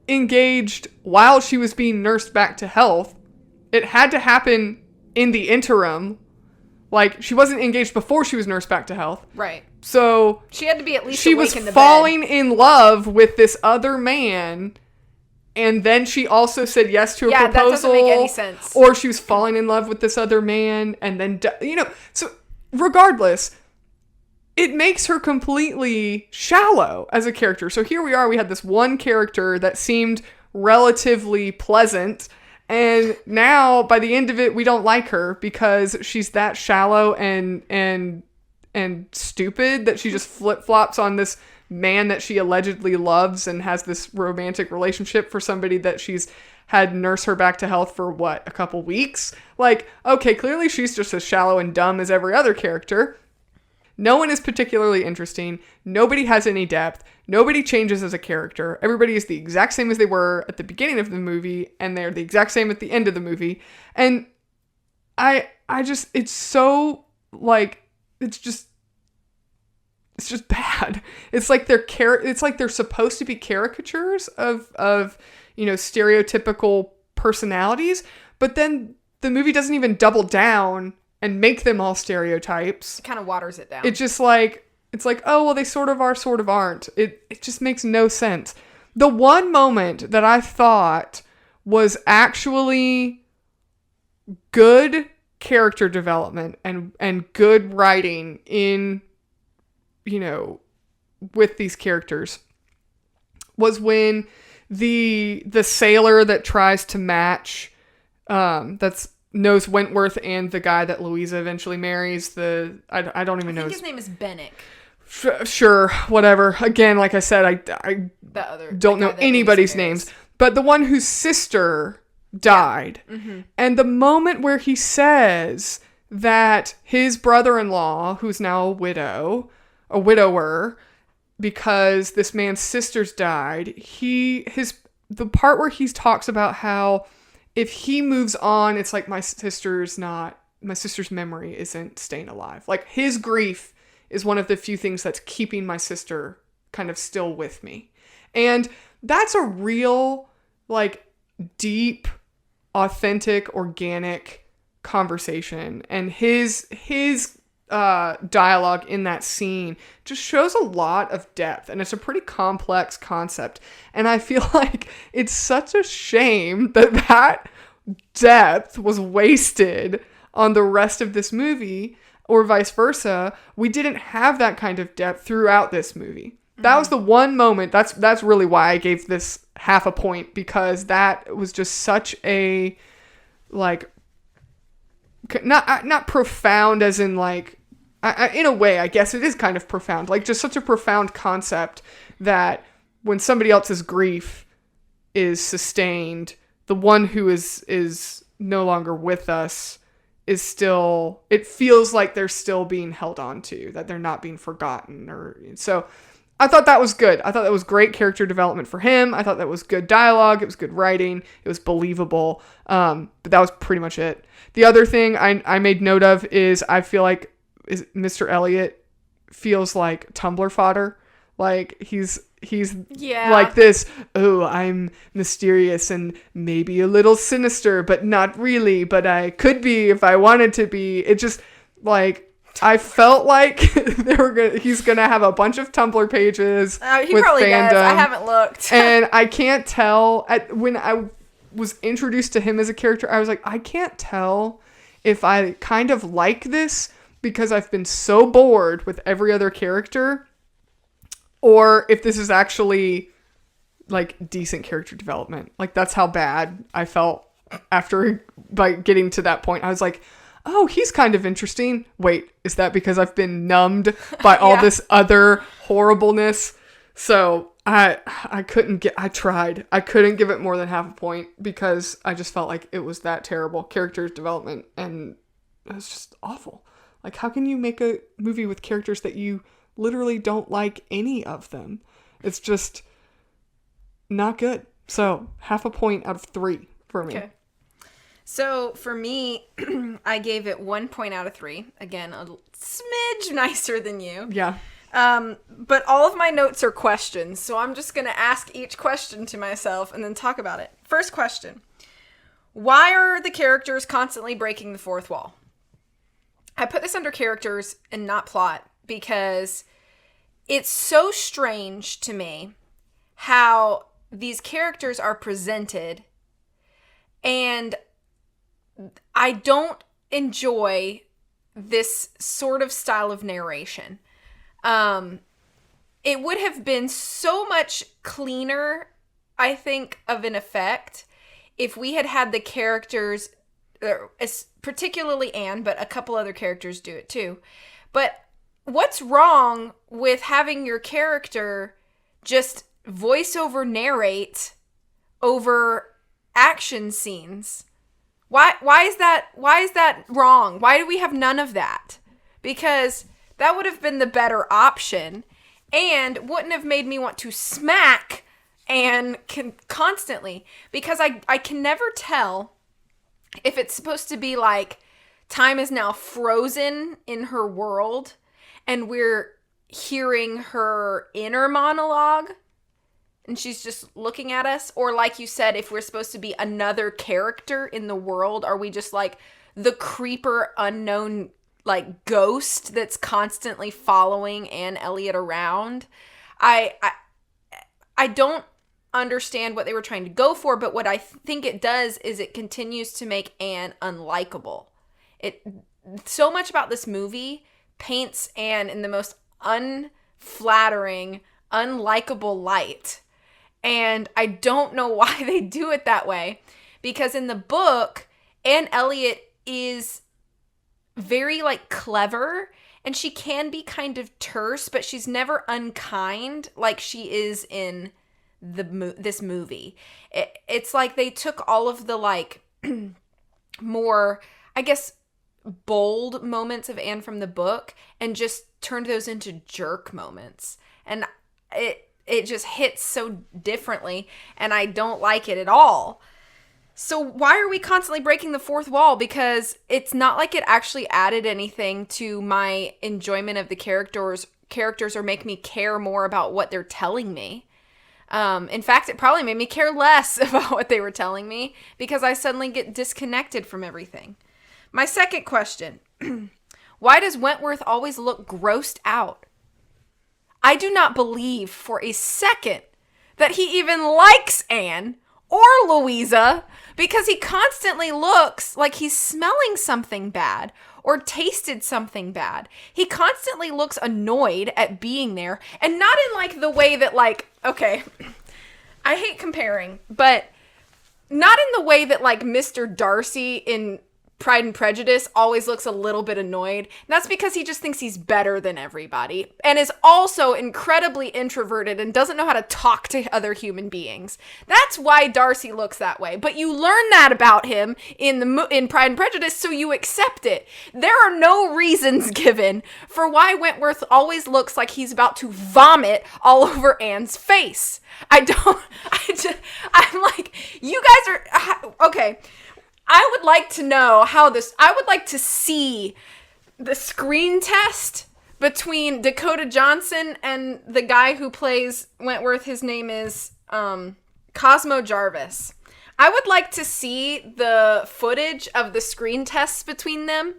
engaged while she was being nursed back to health. It had to happen in the interim. She wasn't engaged before she was nursed back to health. Right. So she had to be at least she awake was in the falling bed. in love with this other man, and then she also said yes to a proposal. That doesn't make any sense. Or she was falling in love with this other man, and then so regardless, it makes her completely shallow as a character. So here we are, we had this one character that seemed relatively pleasant, and now by the end of it, we don't like her because she's that shallow and stupid that she just flip-flops on this man that she allegedly loves and has this romantic relationship for somebody that she's had nurse her back to health for a couple weeks. Okay, clearly she's just as shallow and dumb as every other character. No one is particularly interesting. Nobody has any depth. Nobody changes as a character. Everybody is the exact same as they were at the beginning of the movie, and they're the exact same at the end of the movie. And I just, it's so, it's just bad. It's like they're supposed to be caricatures of stereotypical personalities, but then the movie doesn't even double down and make them all stereotypes. It kind of waters it down. It's just oh, well, they sort of are, sort of aren't. It just makes no sense. The one moment that I thought was actually good character development and good writing in, with these characters was when the sailor that tries to match, knows Wentworth and the guy that Louisa eventually marries. I don't even know. I think his name is Bennick. Sure, whatever. Again, like I said, I don't know anybody's names. But the one whose sister died. Yeah. Mm-hmm. And the moment where he says that his brother-in-law, who's now a widower, because this man's sisters died, the part where he talks about how if he moves on, it's like my sister's memory isn't staying alive. Like, his grief is one of the few things that's keeping my sister kind of still with me. And that's a real, like, deep, authentic, organic conversation. And his dialogue in that scene just shows a lot of depth, and it's a pretty complex concept. And I feel like it's such a shame that depth was wasted on the rest of this movie, or vice versa. We didn't have that kind of depth throughout this movie. That was the one moment. That's really why I gave this half a point, because that was just such a, like, not profound as in, like, in a way, I guess it is kind of profound. Like, just such a profound concept that when somebody else's grief is sustained, the one who is no longer with us is still, it feels like they're still being held on to, that they're not being forgotten. Or so I thought that was good. I thought that was great character development for him. I thought that was good dialogue. It was good writing. It was believable. But that was pretty much it. The other thing I made note of is I feel like Mr. Elliot feels like Tumblr fodder. Like, he's like this, oh, I'm mysterious and maybe a little sinister, but not really, but I could be if I wanted to be. It just, like, I felt like he's gonna have a bunch of Tumblr pages he with probably fandom. does. I haven't looked. And I can't tell, when I was introduced to him as a character, I was like, I can't tell if I kind of like this because I've been so bored with every other character, or if this is actually, like, decent character development. Like, that's how bad I felt after, like, getting to that point. I was like, oh, he's kind of interesting. Wait, is that because I've been numbed by all this other horribleness? So I tried. I couldn't give it more than half a point because I just felt like it was that terrible character development, and it was just awful. Like, how can you make a movie with characters that you literally don't like any of them? It's just not good. So, half a point out of 3 for me. Okay. So, for me, I gave it 1 point out of 3. Again, a smidge nicer than you. Yeah. But all of my notes are questions, so I'm just going to ask each question to myself and then talk about it. First question. Why are the characters constantly breaking the fourth wall? I put this under characters and not plot because it's so strange to me how these characters are presented, and I don't enjoy this sort of style of narration. It would have been so much cleaner, I think, of an effect if we had the characters, particularly Anne, but a couple other characters do it too. But what's wrong with having your character just voiceover narrate over action scenes? Why is that wrong? Why do we have none of that? Because that would have been the better option and wouldn't have made me want to smack Anne constantly, because I can never tell if it's supposed to be like time is now frozen in her world and we're hearing her inner monologue and she's just looking at us, or like you said, if we're supposed to be another character in the world, are we just like the creeper unknown, like, ghost that's constantly following Anne Elliot around? I don't understand what they were trying to go for, but what I think it does is it continues to make Anne unlikable. So much about this movie paints Anne in the most unflattering, unlikable light. And I don't know why they do it that way, because in the book, Anne Elliot is very, like, clever, and she can be kind of terse, but she's never unkind like she is in this movie. It's like they took all of the, like, more, I guess, bold moments of Anne from the book and just turned those into jerk moments. And it just hits so differently, and I don't like it at all. So why are we constantly breaking the fourth wall? Because it's not like it actually added anything to my enjoyment of the characters or make me care more about what they're telling me. In fact, it probably made me care less about what they were telling me because I suddenly get disconnected from everything. My second question, why does Wentworth always look grossed out? I do not believe for a second that he even likes Anne or Louisa, because he constantly looks like he's smelling something bad or tasted something bad. He constantly looks annoyed at being there, and not in like the way that like, okay, I hate comparing, but not in the way that like Mr. Darcy in Pride and Prejudice always looks a little bit annoyed. That's because he just thinks he's better than everybody and is also incredibly introverted and doesn't know how to talk to other human beings. That's why Darcy looks that way. But you learn that about him in Pride and Prejudice, so you accept it. There are no reasons given for why Wentworth always looks like he's about to vomit all over Anne's face. I'm like, you guys are, okay. I would like to know I would like to see the screen test between Dakota Johnson and the guy who plays Wentworth. His name is Cosmo Jarvis. I would like to see the footage of the screen tests between them.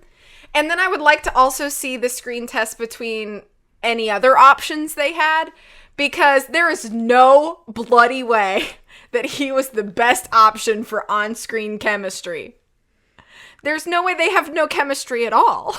And then I would like to also see the screen test between any other options they had, because there is no bloody way that he was the best option for on-screen chemistry. There's no way. They have no chemistry at all.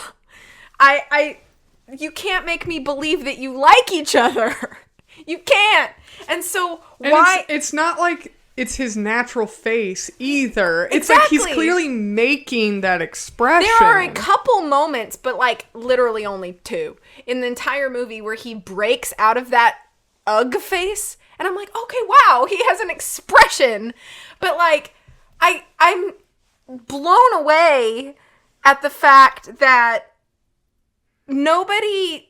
You can't make me believe that you like each other. You can't. And so why? It's not like it's his natural face either. It's exactly. like he's clearly making that expression. There are a couple moments, but like literally only two in the entire movie where he breaks out of that ugh face. And I'm like, okay, wow, he has an expression. But like, I'm blown away at the fact that nobody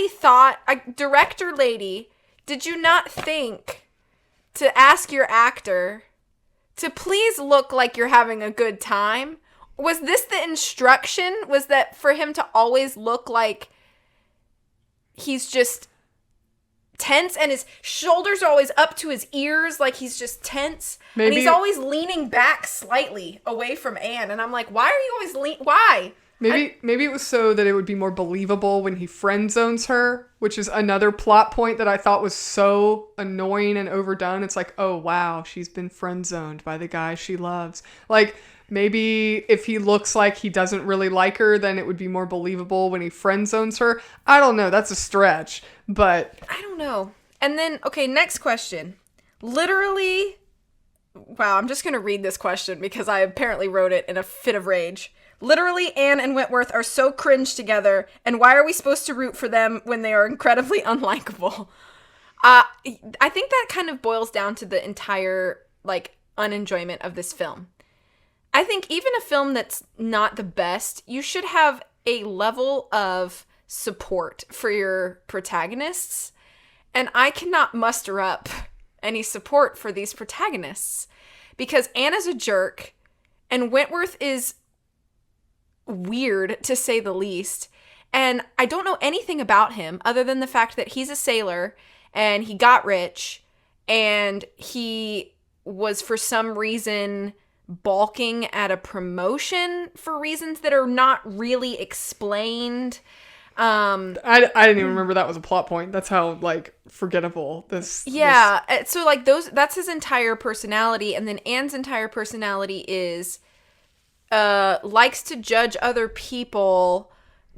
thought, director lady, did you not think to ask your actor to please look like you're having a good time? Was this the instruction? Was that for him to always look like he's just tense and his shoulders are always up to his ears, like he's just tense? Maybe, and he's always leaning back slightly away from Anne, and I'm like, why are you always why? Maybe it was so that it would be more believable when he friend zones her, which is another plot point that I thought was so annoying and overdone. It's like, oh wow, she's been friend zoned by the guy she loves. Like, maybe if he looks like he doesn't really like her, then it would be more believable when he friend zones her. I don't know. That's a stretch, but I don't know. And then, okay, next question. Literally, wow, I'm just going to read this question because I apparently wrote it in a fit of rage. Literally, Anne and Wentworth are so cringe together, and why are we supposed to root for them when they are incredibly unlikable? I think that kind of boils down to the entire, like, unenjoyment of this film. I think even a film that's not the best, you should have a level of support for your protagonists, and I cannot muster up any support for these protagonists because Anne is a jerk, and Wentworth is weird, to say the least. And I don't know anything about him other than the fact that he's a sailor and he got rich and he was for some reason balking at a promotion for reasons that are not really explained. I didn't even remember that was a plot point. That's how like forgettable this. Yeah. So like that's his entire personality. And then Anne's entire personality is likes to judge other people,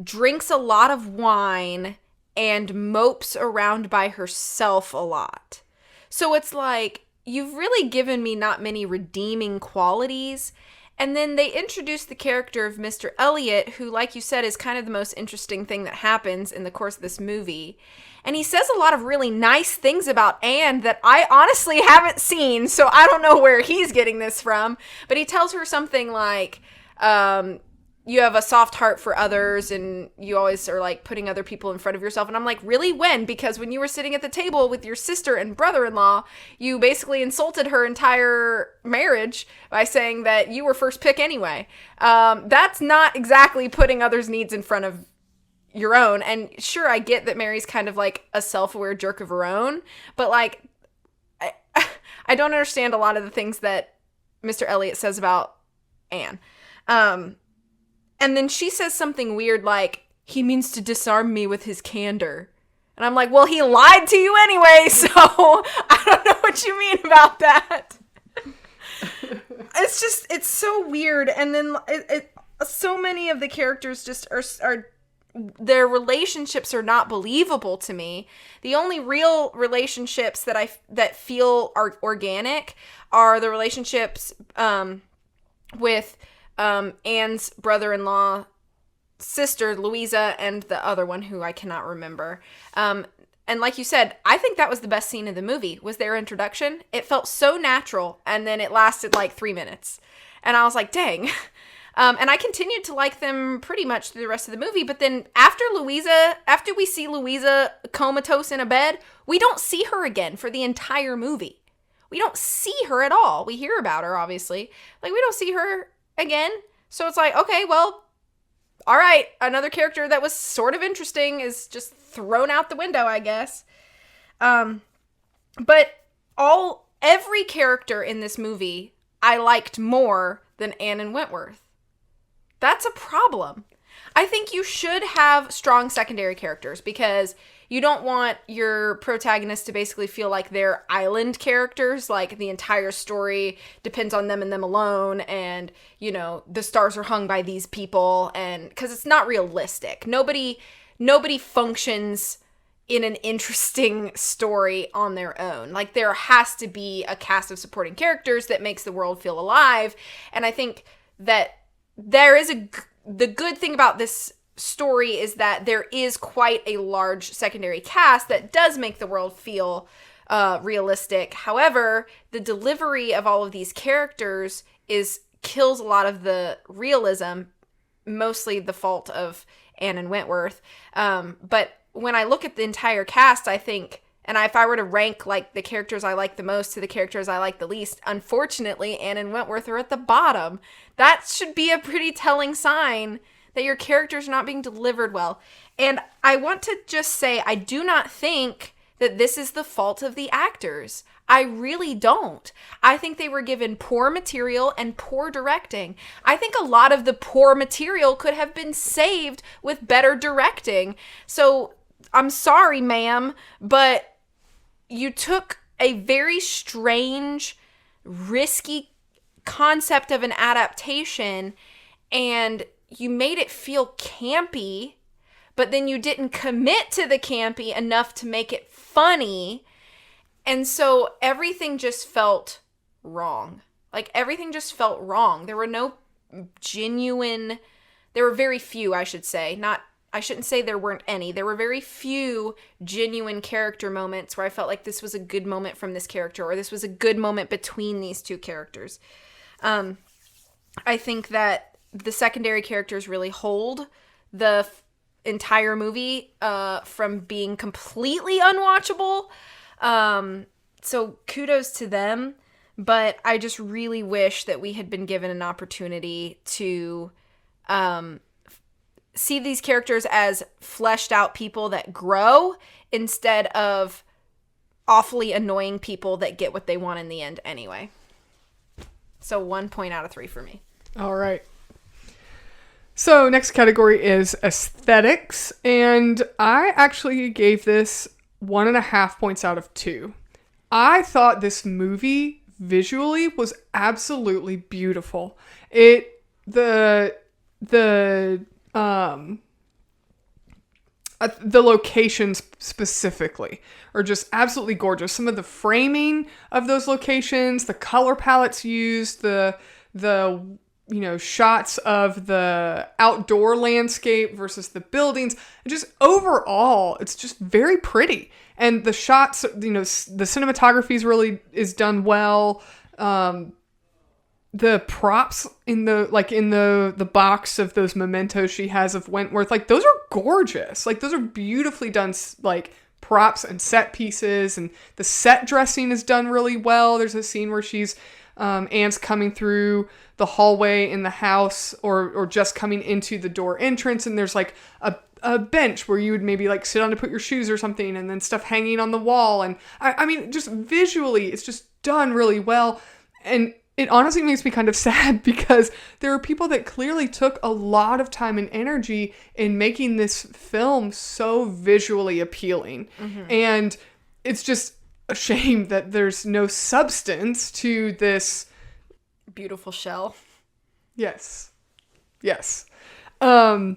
drinks a lot of wine, and mopes around by herself a lot. So it's like, you've really given me not many redeeming qualities. And then they introduce the character of Mr. Elliot, who, like you said, is kind of the most interesting thing that happens in the course of this movie. And he says a lot of really nice things about Anne that I honestly haven't seen, so I don't know where he's getting this from. But he tells her something like, you have a soft heart for others and you always are like putting other people in front of yourself. And I'm like, really? When? Because when you were sitting at the table with your sister and brother-in-law, you basically insulted her entire marriage by saying that you were first pick anyway. That's not exactly putting others' needs in front of your own. And sure, I get that Mary's kind of like a self-aware jerk of her own, but like, I don't understand a lot of the things that Mr. Elliot says about Anne. And then she says something weird like, he means to disarm me with his candor. And I'm like, well, he lied to you anyway, so I don't know what you mean about that. It's so weird. And then so many of the characters just are their relationships are not believable to me. The only real relationships that feel are organic are the relationships with Anne's brother-in-law, sister Louisa, and the other one who I cannot remember. And like you said, I think that was the best scene of the movie, was their introduction. It felt so natural, and then it lasted like 3 minutes. And I was like, dang. And I continued to like them pretty much through the rest of the movie, but then after we see Louisa comatose in a bed, we don't see her again for the entire movie. We don't see her at all. We hear about her, obviously. Like, we don't see her again. So it's like, okay, well, all right, another character that was sort of interesting is just thrown out the window, I guess. But every character in this movie I liked more than Anne and Wentworth. That's a problem. I think you should have strong secondary characters because you don't want your protagonist to basically feel like they're island characters, like the entire story depends on them and them alone, and, you know, the stars are hung by these people, and because it's not realistic. Nobody functions in an interesting story on their own. Like, there has to be a cast of supporting characters that makes the world feel alive, and I think that there is the good thing about this story is that there is quite a large secondary cast that does make the world feel realistic. However, the delivery of all of these characters kills a lot of the realism, mostly the fault of Anne and Wentworth. But when I look at the entire cast, I think, and if I were to rank like the characters I like the most to the characters I like the least, unfortunately, Anne and Wentworth are at the bottom. That should be a pretty telling sign that your characters are not being delivered well. And I want to just say, I do not think that this is the fault of the actors. I really don't. I think they were given poor material and poor directing. I think a lot of the poor material could have been saved with better directing. So I'm sorry, ma'am, but you took a very strange, risky concept of an adaptation and you made it feel campy, but then you didn't commit to the campy enough to make it funny. And so everything just felt wrong. Like, everything just felt wrong. There were very few, I should say. I shouldn't say there weren't any. There were very few genuine character moments where I felt like this was a good moment from this character, or this was a good moment between these two characters. I think that the secondary characters really hold the entire movie from being completely unwatchable. So kudos to them, but I just really wish that we had been given an opportunity to see these characters as fleshed out people that grow instead of awfully annoying people that get what they want in the end anyway. So 1 point out of 3 for me. All right. So next category is aesthetics, and I actually gave this 1.5 points out of 2. I thought this movie visually was absolutely beautiful. The locations specifically are just absolutely gorgeous. Some of the framing of those locations, the color palettes used, the shots of the outdoor landscape versus the buildings. And just overall, it's just very pretty. And the shots, the cinematography is done well. the props in the box of those mementos she has of Wentworth, like those are gorgeous. Like those are beautifully done, like props and set pieces, and the set dressing is done really well. There's a scene where Anne's coming through the hallway in the house, or just coming into the door entrance, and there's like a bench where you would maybe like sit on to put your shoes or something, and then stuff hanging on the wall. And I mean, just visually, it's just done really well. And it honestly makes me kind of sad because there are people that clearly took a lot of time and energy in making this film so visually appealing. Mm-hmm. And it's just a shame that there's no substance to this beautiful shell. Yes. A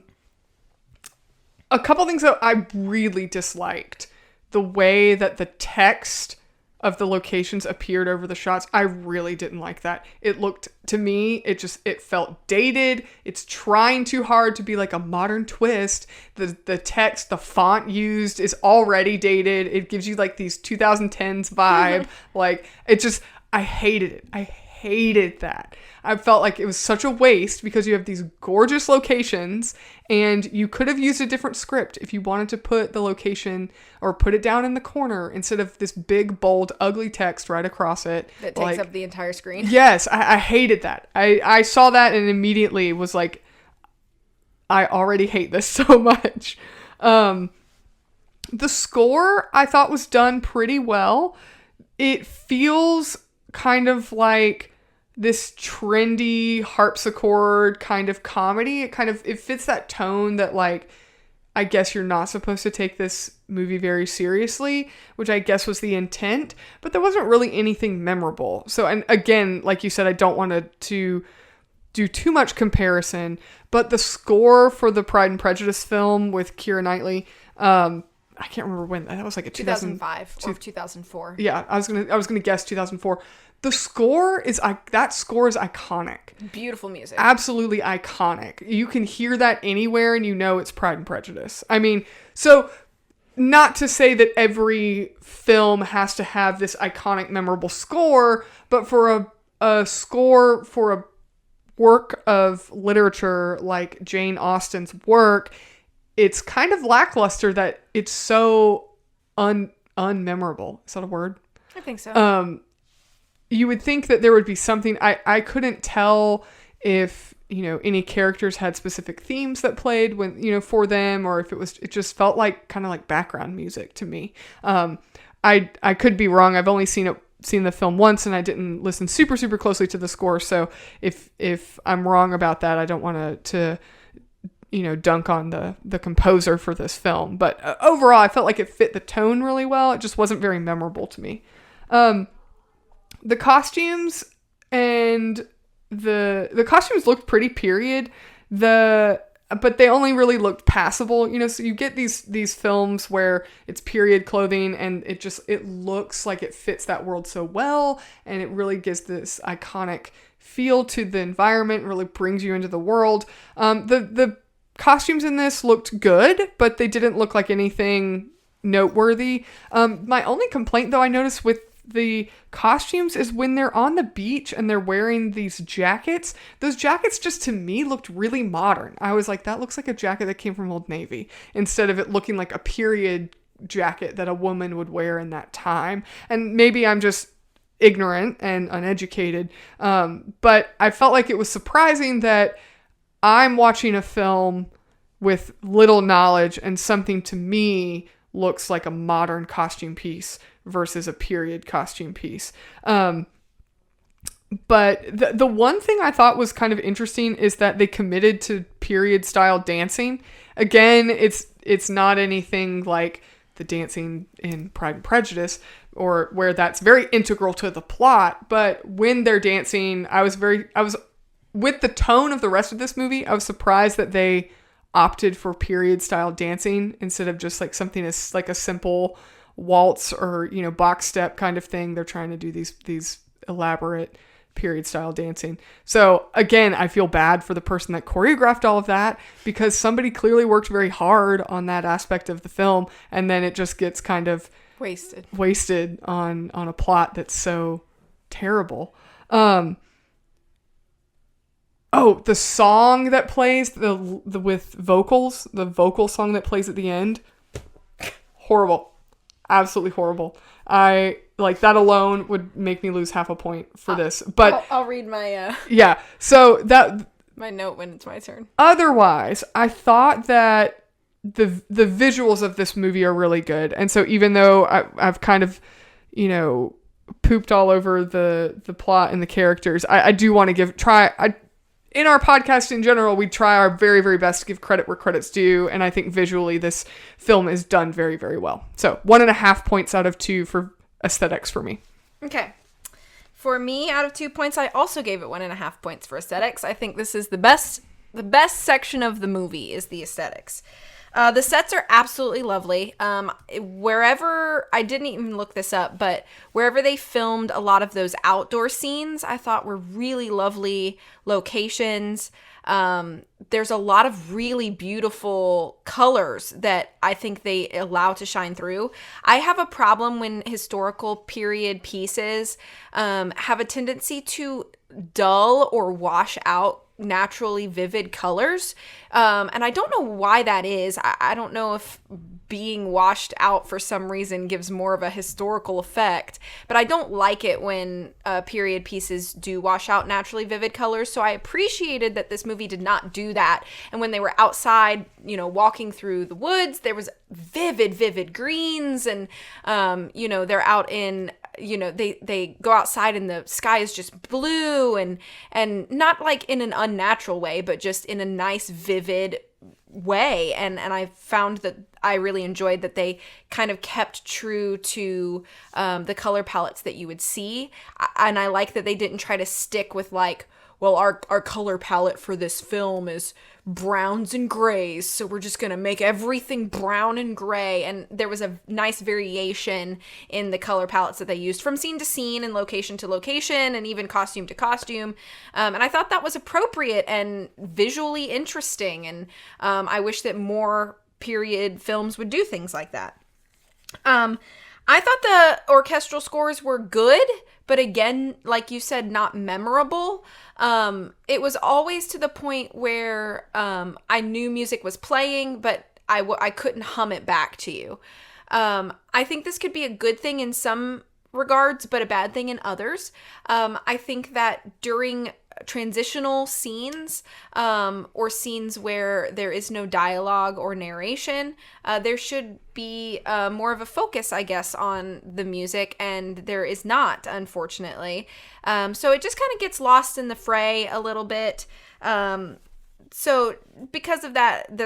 couple things that I really disliked. The way that the text of the locations appeared over the shots. I really didn't like that. It looked, to me, it felt dated. It's trying too hard to be like a modern twist. The text, the font used is already dated. It gives you like these 2010s vibe. Like, it just, I hated it. I hated that. I felt like it was such a waste because you have these gorgeous locations and you could have used a different script if you wanted to put the location or put it down in the corner instead of this big, bold, ugly text right across it. That takes up the entire screen. Yes, I hated that. I saw that and immediately was like, I already hate this so much. The score I thought was done pretty well. It feels kind of like this trendy harpsichord kind of comedy. It fits that tone that, like, I guess you're not supposed to take this movie very seriously, which I guess was the intent, but there wasn't really anything memorable. So, and again, like you said, I don't want to do too much comparison, but the score for the Pride and Prejudice film with Keira Knightley, I can't remember when that was, like a 2005 or 2004. Yeah, I was gonna guess 2004. The score is iconic. Beautiful music. Absolutely iconic. You can hear that anywhere and you know it's Pride and Prejudice. I mean, so not to say that every film has to have this iconic, memorable score, but for a score for a work of literature like Jane Austen's work, it's kind of lackluster that it's so unmemorable. Is that a word? I think so. You would think that there would be something. I couldn't tell if, any characters had specific themes that played when, for them, or if it just felt like kind of like background music to me. I could be wrong. I've only seen the film once and I didn't listen super, super closely to the score. So if I'm wrong about that, I don't want to dunk on the composer for this film. But overall, I felt like it fit the tone really well. It just wasn't very memorable to me. The costumes and the costumes looked pretty period. But they only really looked passable, so you get these films where it's period clothing and it looks like it fits that world so well, and it really gives this iconic feel to the environment, really brings you into the world. The costumes in this looked good, but they didn't look like anything noteworthy. My only complaint, though, I noticed with the costumes is when they're on the beach and they're wearing these jackets. Those jackets just to me looked really modern. I was like, that looks like a jacket that came from Old Navy instead of it looking like a period jacket that a woman would wear in that time. And maybe I'm just ignorant and uneducated. But I felt like it was surprising that I'm watching a film with little knowledge and something to me looks like a modern costume piece versus a period costume piece. But the one thing I thought was kind of interesting is that they committed to period style dancing. Again, it's not anything like the dancing in Pride and Prejudice or where that's very integral to the plot. But when they're dancing, I was with the tone of the rest of this movie, I was surprised that they opted for period style dancing instead of just like something as like a simple waltz or box step kind of thing. They're trying to do these elaborate period style dancing. So again, I feel bad for the person that choreographed all of that because somebody clearly worked very hard on that aspect of the film, and then it just gets kind of wasted on a plot that's so terrible. Oh, the song that plays the with vocals, the vocal song that plays at the end, horrible, absolutely horrible. I like that alone would make me lose half a point for this. But I'll read my yeah, so that my note when it's my turn. otherwise, I thought that the visuals of this movie are really good, and so even though I've kind of, pooped all over the plot and the characters, I do want to in our podcast in general, we try our very, very best to give credit where credit's due. And I think visually this film is done very, very well. So 1.5 points out of 2 for aesthetics for me. Okay. For me, out of 2 points, I also gave it 1.5 points for aesthetics. I think this is the best section of the movie is the aesthetics. The sets are absolutely lovely. Wherever, I didn't even look this up, but wherever they filmed a lot of those outdoor scenes, I thought were really lovely locations. There's a lot of really beautiful colors that I think they allow to shine through. I have a problem when historical period pieces have a tendency to dull or wash out naturally vivid colors. And I don't know why that is. I don't know if being washed out for some reason gives more of a historical effect, but I don't like it when period pieces do wash out naturally vivid colors. So I appreciated that this movie did not do that. And when they were outside, walking through the woods, there was vivid greens, and they're out in, they go outside and the sky is just blue, and not like in an unnatural way, but just in a nice vivid way. And I found that I really enjoyed that they kind of kept true to the color palettes that you would see. And I like that they didn't try to stick with like, well, our color palette for this film is browns and grays, so we're just going to make everything brown and gray. And there was a nice variation in the color palettes that they used from scene to scene and location to location and even costume to costume. And I thought that was appropriate and visually interesting. And I wish that more period films would do things like that. I thought the orchestral scores were good, but again, like you said, not memorable. It was always to the point where I knew music was playing, but I couldn't hum it back to you. I think this could be a good thing in some regards, but a bad thing in others. I think that during transitional scenes or scenes where there is no dialogue or narration, there should be more of a focus, I guess, on the music, and there is not, unfortunately. So it just kind of gets lost in the fray a little bit. So because of that,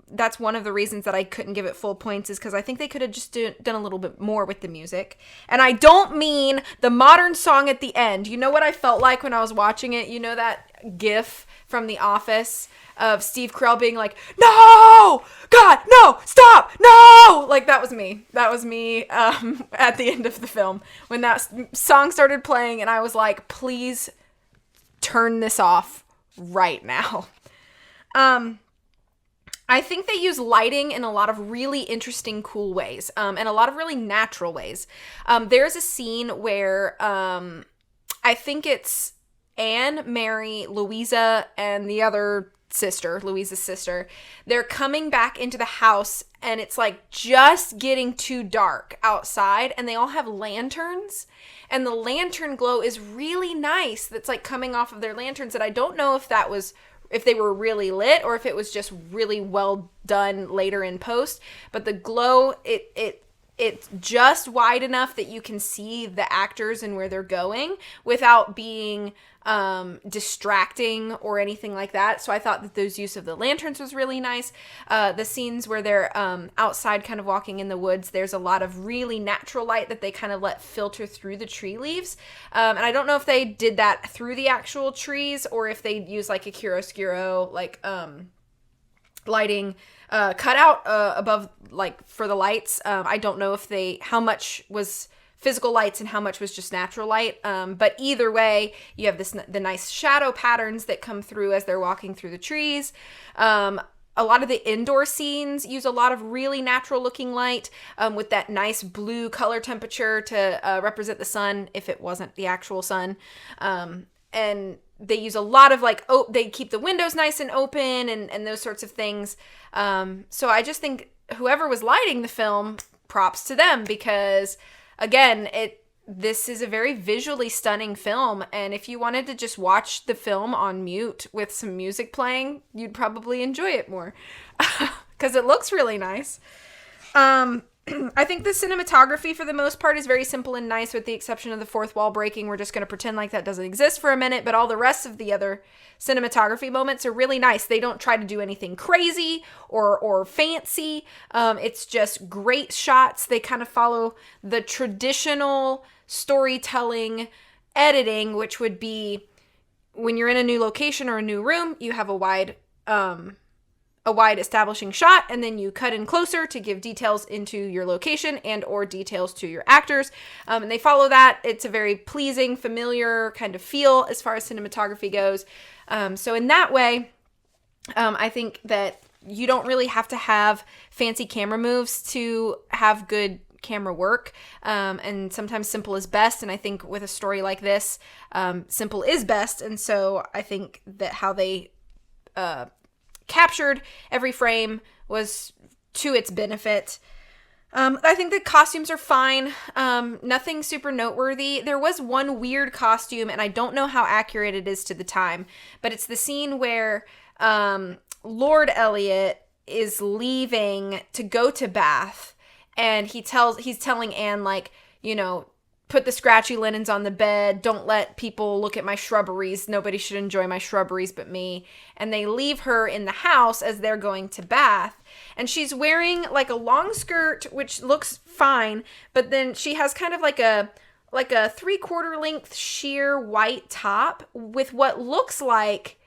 that's one of the reasons that I couldn't give it full points, is because I think they could have just done a little bit more with the music. And I don't mean the modern song at the end. You know what I felt like when I was watching it? You know that GIF from The Office of Steve Carell being like, "No! God, no! Stop! No!" Like, that was me. That was me at the end of the film. When that song started playing and I was like, please turn this off right now. I think they use lighting in a lot of really interesting, cool ways, and a lot of really natural ways. There's a scene where I think it's Anne, Mary, Louisa, and the other sister, Louisa's sister. They're coming back into the house, and it's like just getting too dark outside, and they all have lanterns, and the lantern glow is really nice that's like coming off of their lanterns. And I don't know if they were really lit or if it was just really well done later in post, but the glow, it's just wide enough that you can see the actors and where they're going without being distracting or anything like that. So I thought that those use of the lanterns was really nice. The scenes where they're outside kind of walking in the woods, there's a lot of really natural light that they kind of let filter through the tree leaves. And I don't know if they did that through the actual trees or if they use like a chiaroscuro, like lighting cutout above, like for the lights. I don't know if how much was physical lights and how much was just natural light. But either way, you have the nice shadow patterns that come through as they're walking through the trees. A lot of the indoor scenes use a lot of really natural looking light with that nice blue color temperature to represent the sun if it wasn't the actual sun. they use a lot of like, they keep the windows nice and open and those sorts of things. So I just think whoever was lighting the film, props to them, because again, this is a very visually stunning film, and if you wanted to just watch the film on mute with some music playing, you'd probably enjoy it more because it looks really nice. I think the cinematography for the most part is very simple and nice, with the exception of the fourth wall breaking. We're just going to pretend like that doesn't exist for a minute, but all the rest of the other cinematography moments are really nice. They don't try to do anything crazy or fancy. It's just great shots. They kind of follow the traditional storytelling editing, which would be when you're in a new location or a new room, you have a wide establishing shot, and then you cut in closer to give details into your location and or details to your actors. And they follow that. It's a very pleasing, familiar kind of feel as far as cinematography goes. So in that way, I think that you don't really have to have fancy camera moves to have good camera work. And sometimes simple is best. And I think with a story like this, simple is best. And so I think that how they captured every frame was to its benefit. I think the costumes are fine. Nothing super noteworthy. There was one weird costume, and I don't know how accurate it is to the time, but it's the scene where Lord Elliot is leaving to go to Bath, and he's telling Anne, like, you know, put the scratchy linens on the bed. Don't let people look at my shrubberies. Nobody should enjoy my shrubberies but me. And they leave her in the house as they're going to Bath. And she's wearing like a long skirt, which looks fine. But then she has kind of like a 3/4 length sheer white top with what looks like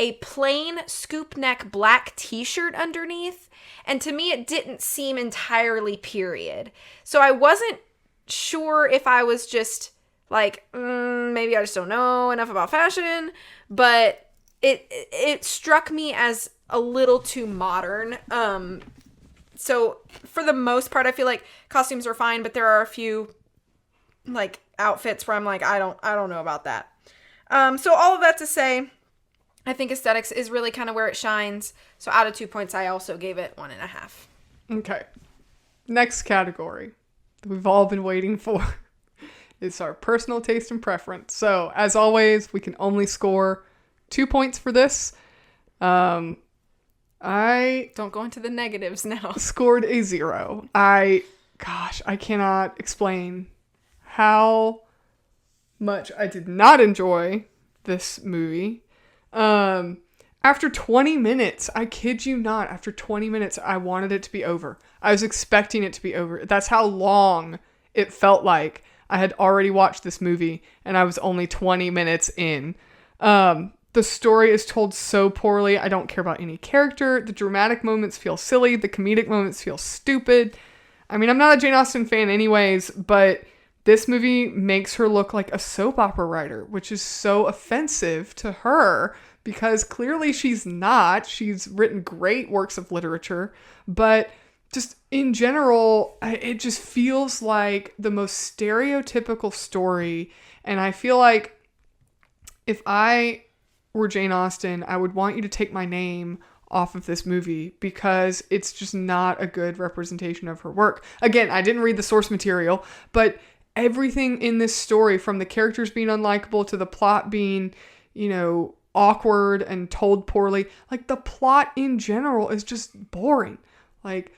a plain scoop neck black t-shirt underneath. And to me, it didn't seem entirely period. So I wasn't sure if I was just like, maybe I just don't know enough about fashion, but it struck me as a little too modern. So for the most part, I feel like costumes are fine, but there are a few like outfits where I'm like, I don't know about that. So all of that to say, I think aesthetics is really kind of where it shines. So out of 2 points, I also gave it 1.5. Okay. Next category that we've all been waiting for is our personal taste and preference. So, as always, we can only score 2 points for this. I don't go into the negatives now. Scored a 0. I cannot explain how much I did not enjoy this movie. After 20 minutes, I kid you not, after 20 minutes, I wanted it to be over. I was expecting it to be over. That's how long it felt like. I had already watched this movie, and I was only 20 minutes in. The story is told so poorly. I don't care about any character. The dramatic moments feel silly. The comedic moments feel stupid. I mean, I'm not a Jane Austen fan anyways, but this movie makes her look like a soap opera writer, which is so offensive to her. Because clearly she's not. She's written great works of literature. But just in general, it just feels like the most stereotypical story. And I feel like if I were Jane Austen, I would want you to take my name off of this movie. Because it's just not a good representation of her work. Again, I didn't read the source material. But everything in this story, from the characters being unlikable to the plot being, you know, awkward and told poorly, like the plot in general is just boring. Like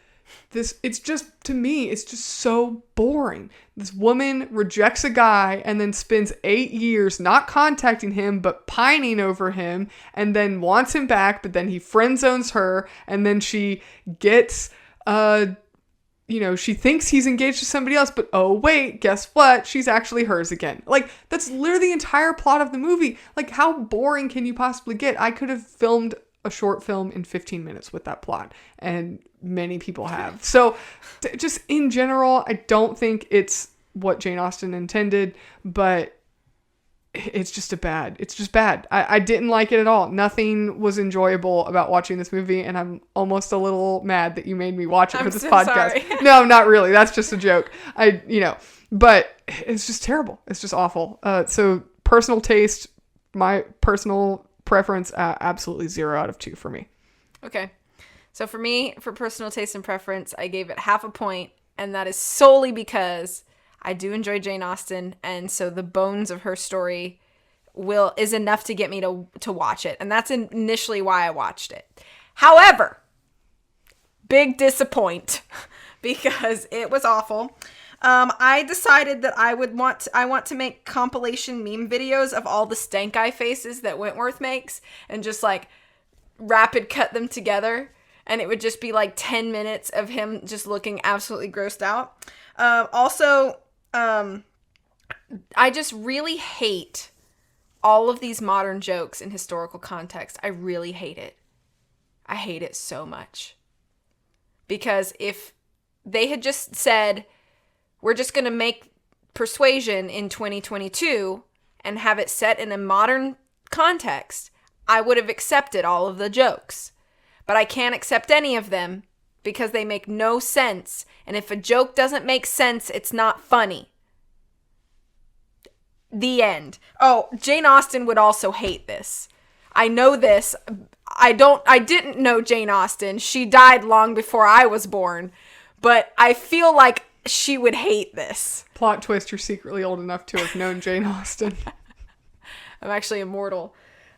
this, it's just, to me, it's just so boring. This woman rejects a guy and then spends 8 years not contacting him but pining over him, and then wants him back, but then he friend zones her, and then she gets she thinks he's engaged to somebody else, but oh wait, guess what? She's actually hers again. Like, that's literally the entire plot of the movie. Like, how boring can you possibly get? I could have filmed a short film in 15 minutes with that plot, and many people have. So, just in general, I don't think it's what Jane Austen intended, but it's just bad. I didn't like it at all. Nothing was enjoyable about watching this movie, and I'm almost a little mad that you made me watch it for this podcast. Sorry. No, not really. That's just a joke. But it's just terrible. It's just awful. So personal taste, my personal preference, absolutely 0 out of 2 for me. Okay. So for me, for personal taste and preference, I gave it half a point, and that is solely because I do enjoy Jane Austen, and so the bones of her story is enough to get me to watch it, and that's initially why I watched it. However, big disappoint because it was awful. I decided that I want to make compilation meme videos of all the stank eye faces that Wentworth makes, and just like rapid cut them together, and it would just be like 10 minutes of him just looking absolutely grossed out. I just really hate all of these modern jokes in historical context. I really hate it. I hate it so much. Because if they had just said, we're just going to make Persuasion in 2022 and have it set in a modern context, I would have accepted all of the jokes. But I can't accept any of them because they make no sense. And if a joke doesn't make sense, it's not funny. The end. Oh, Jane Austen would also hate this. I know this. I didn't know Jane Austen. She died long before I was born. But I feel like she would hate this. Plot twist, you're secretly old enough to have known Jane Austen. I'm actually immortal.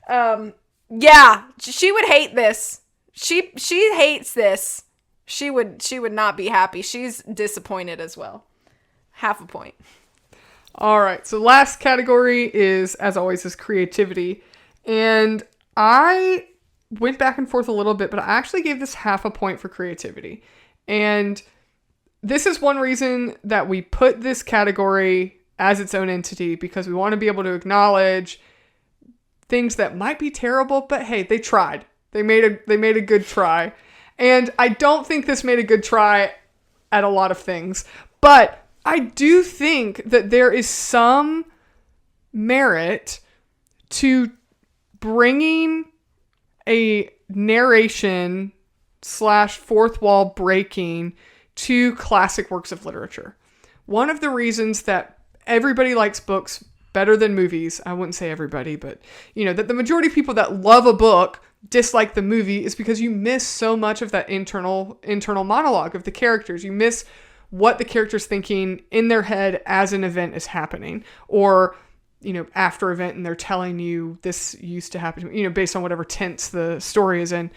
Yeah, she would hate this. She hates this. She would not be happy. She's disappointed as well. Half a point. All right. So last category is, as always, is creativity. And I went back and forth a little bit, but I actually gave this half a point for creativity. And this is one reason that we put this category as its own entity, because we want to be able to acknowledge things that might be terrible, but hey, they tried. They made a good try. And I don't think this made a good try at a lot of things, but I do think that there is some merit to bringing a narration / fourth wall breaking to classic works of literature. One of the reasons that everybody likes books better than movies, I wouldn't say everybody, but that the majority of people that love a book dislike the movie is because you miss so much of that internal monologue of the characters. You miss what the character's thinking in their head as an event is happening, or after event, and they're telling you this used to happen to me, based on whatever tense the story is in.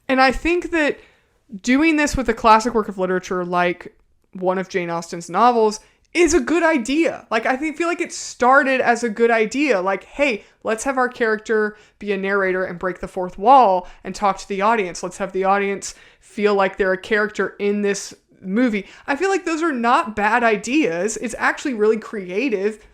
And I think that doing this with a classic work of literature like one of Jane Austen's novels is a good idea. Like, feel like it started as a good idea. Like, hey, let's have our character be a narrator and break the fourth wall and talk to the audience. Let's have the audience feel like they're a character in this movie. I feel like those are not bad ideas. It's actually really creative,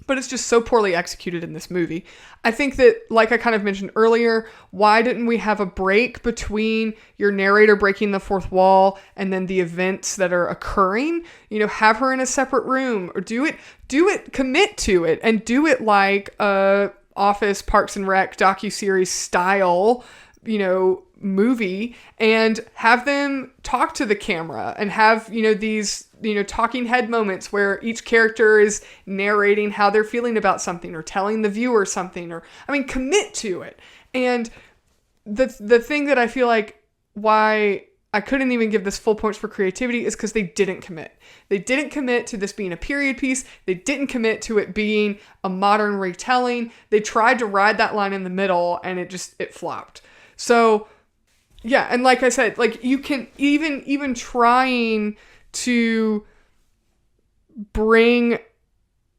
but it's just so poorly executed in this movie. I think that, like I kind of mentioned earlier, why didn't we have a break between your narrator breaking the fourth wall and then the events that are occurring? Have her in a separate room, or do it, commit to it, and do it like a Office, Parks and Rec docuseries style, movie, and have them talk to the camera and have, these, talking head moments where each character is narrating how they're feeling about something or telling the viewer something, or, commit to it. And the thing that I feel like why I couldn't even give this full points for creativity is because they didn't commit. They didn't commit to this being a period piece. They didn't commit to it being a modern retelling. They tried to ride that line in the middle, and it flopped. So, yeah, and like I said, like, you can even trying to bring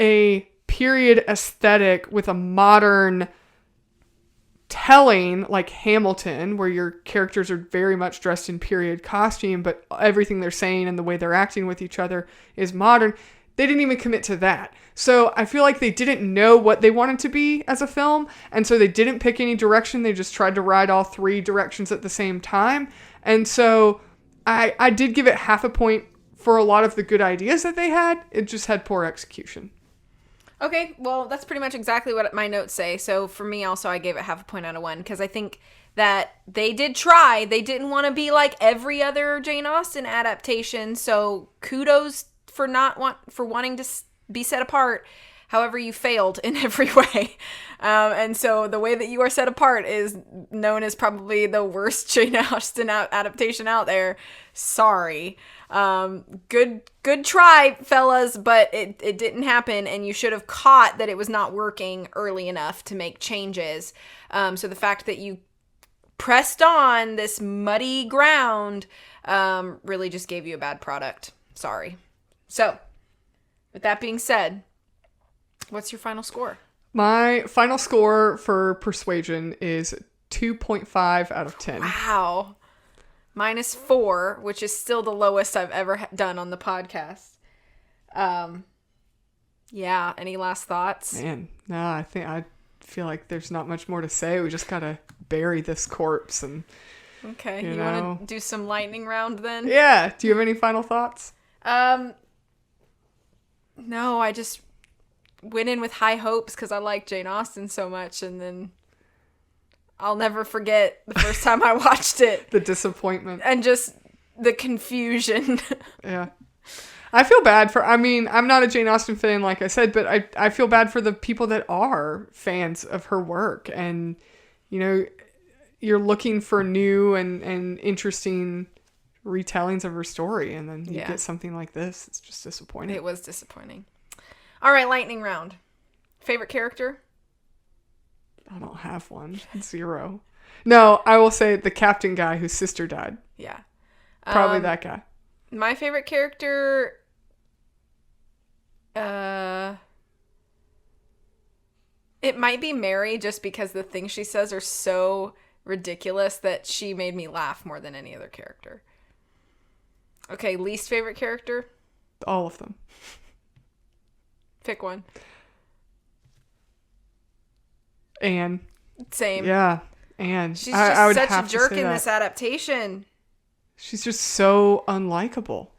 a period aesthetic with a modern telling, like Hamilton, where your characters are very much dressed in period costume, but everything they're saying and the way they're acting with each other is modern. They didn't even commit to that. So I feel like they didn't know what they wanted to be as a film, and so they didn't pick any direction. They just tried to ride all three directions at the same time. And so I did give it half a point for a lot of the good ideas that they had. It just had poor execution. Okay, well, that's pretty much exactly what my notes say. So for me also, I gave it half a point out of 1, because I think that they did try. They didn't want to be like every other Jane Austen adaptation, so kudos for wanting to be set apart. However, you failed in every way. And so the way that you are set apart is known as probably the worst Jane Austen adaptation out there. Sorry. Good try, fellas, but it didn't happen, and you should have caught that it was not working early enough to make changes. So the fact that you pressed on this muddy ground really just gave you a bad product. Sorry. So, with that being said, what's your final score? My final score for Persuasion is 2.5 out of 10. Wow. -4, which is still the lowest I've ever done on the podcast. Yeah, any last thoughts? Man, no, I feel like there's not much more to say. We just gotta bury this corpse and... Okay, you want to do some lightning round then? Yeah, do you have any final thoughts? No, I just went in with high hopes because I like Jane Austen so much, and then I'll never forget the first time I watched it. The disappointment. And just the confusion. Yeah. I feel bad for, I'm not a Jane Austen fan, like I said, but I feel bad for the people that are fans of her work. And, you're looking for new and interesting retellings of her story, and then you get something like this. It's just disappointing. It was disappointing. All right, lightning round. Favorite character? I don't have one. 0. No, I will say the captain guy whose sister died. Yeah. Probably that guy. My favorite character... it might be Mary, just because the things she says are so ridiculous that she made me laugh more than any other character. Okay, least favorite character? All of them. Pick one. Anne. Same. Yeah, Anne. She's just such a jerk in this adaptation. She's just so unlikable.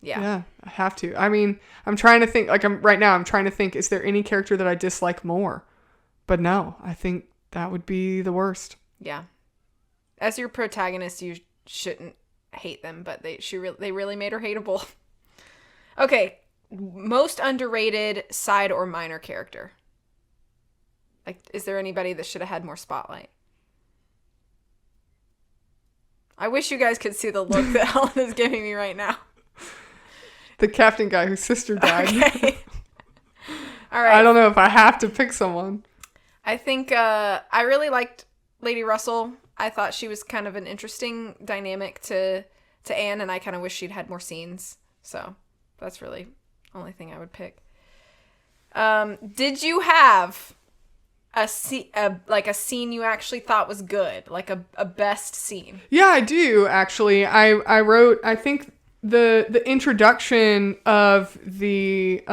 Yeah, I have to. I'm trying to think, I'm trying to think, is there any character that I dislike more? But no, I think that would be the worst. Yeah. As your protagonist, you shouldn't hate them, but they really made her hateable. Okay, most underrated side or minor character. Like, is there anybody that should have had more spotlight? I wish you guys could see the look that Helen is giving me right now. The captain guy whose sister died. Okay. All right. I don't know if I have to pick someone. I think I really liked Lady Russell. I thought she was kind of an interesting dynamic to Anne, and I kind of wish she'd had more scenes. So that's really the only thing I would pick. Did you have a scene you actually thought was good, like a best scene? Yeah, I do actually. I wrote, I think the introduction of the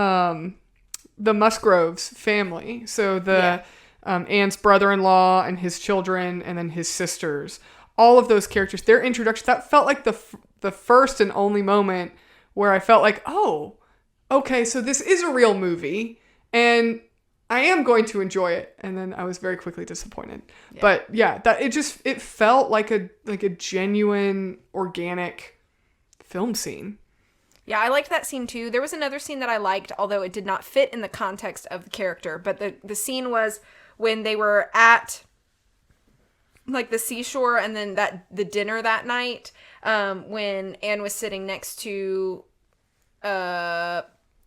Musgroves family. So Anne's brother-in-law and his children, and then his sisters. All of those characters, their introduction, that felt like the first and only moment where I felt like, oh, okay, so this is a real movie, and I am going to enjoy it. And then I was very quickly disappointed. Yeah. But yeah, it felt like a genuine, organic film scene. Yeah, I liked that scene too. There was another scene that I liked, although it did not fit in the context of the character. But the scene was when they were at like the seashore, and then the dinner that night, when Anne was sitting next to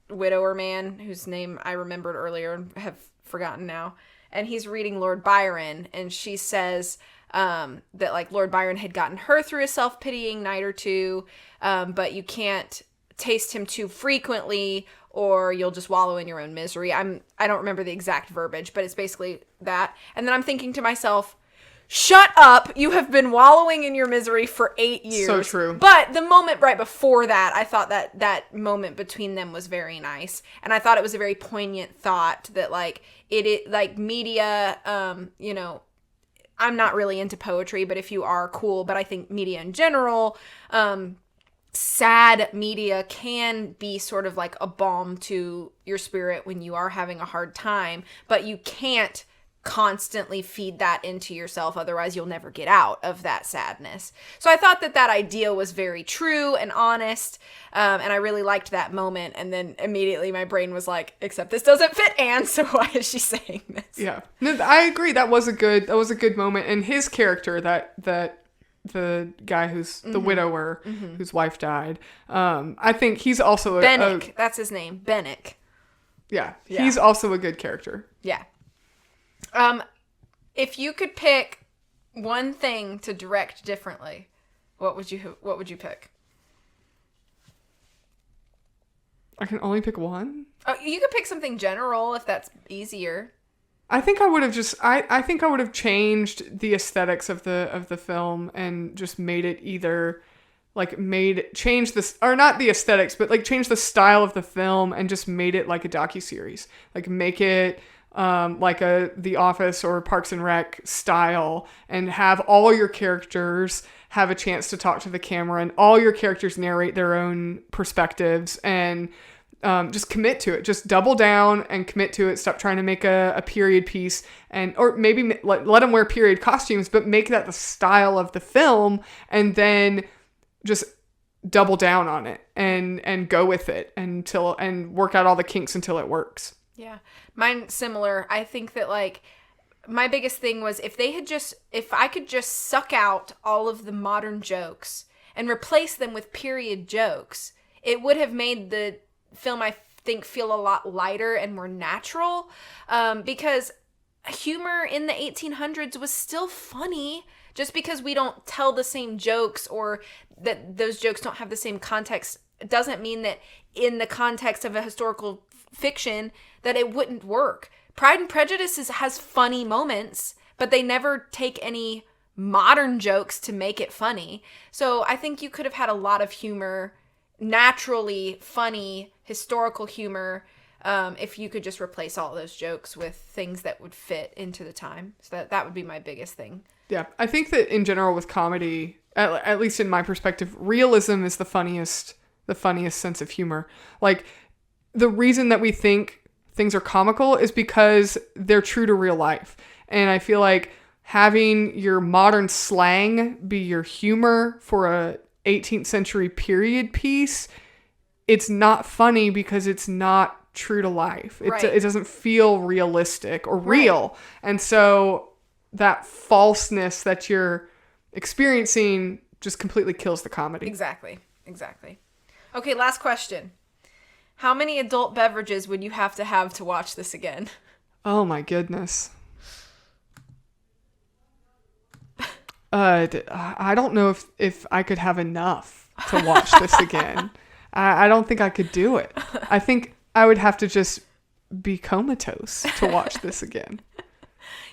widower man whose name I remembered earlier and have forgotten now, and he's reading Lord Byron, and she says that like Lord Byron had gotten her through a self-pitying night or two, but you can't taste him too frequently or you'll just wallow in your own misery. I don't remember the exact verbiage, but it's basically that. And then I'm thinking to myself, shut up, you have been wallowing in your misery for 8 years. So true. But the moment right before that, I thought that moment between them was very nice. And I thought it was a very poignant thought that like media, I'm not really into poetry, but if you are, cool. But I think media in general, sad media can be sort of like a balm to your spirit when you are having a hard time, but you can't constantly feed that into yourself. Otherwise, you'll never get out of that sadness. So I thought that idea was very true and honest. And I really liked that moment. And then immediately my brain was like, except this doesn't fit Anne. So why is she saying this? Yeah, no, I agree. That was a good moment. And his character, that the guy who's the widower, whose wife died. I think he's also Bennick. That's his name. Bennick. Yeah. He's also a good character. Yeah. If you could pick one thing to direct differently, what would you pick? I can only pick one? Oh, you could pick something general if that's easier. I think I would have I think I would have changed the aesthetics of the film and just made it either change this, or not the aesthetics, but like change the style of the film and just made it like a docuseries. Like make it like The Office or Parks and Rec style, and have all your characters have a chance to talk to the camera and all your characters narrate their own perspectives, and just commit to it. Just double down and commit to it. Stop trying to make a period piece, or maybe let them wear period costumes, but make that the style of the film, and then just double down on it and go with it and work out all the kinks until it works. Yeah. Mine similar. I think that my biggest thing was if I could just suck out all of the modern jokes and replace them with period jokes, it would have made the film, I think, feel a lot lighter and more natural. Because humor in the 1800s was still funny. Just because we don't tell the same jokes or that those jokes don't have the same context doesn't mean that in the context of a historical fiction that it wouldn't work. Pride and Prejudice has funny moments, but they never take any modern jokes to make it funny. So I think you could have had a lot of humor, naturally funny historical humor, if you could just replace all those jokes with things that would fit into the time. So that would be my biggest thing. Yeah, I think that in general with comedy, at least in my perspective, realism is the funniest sense of humor. Like, the reason that we think things are comical is because they're true to real life. And I feel like having your modern slang be your humor for a 18th century period piece, it's not funny because it's not true to life. It doesn't feel realistic or real. Right. And so that falseness that you're experiencing just completely kills the comedy. Exactly. Okay, last question. How many adult beverages would you have to watch this again? Oh my goodness. I don't know if I could have enough to watch this again. I don't think I could do it. I think I would have to just be comatose to watch this again.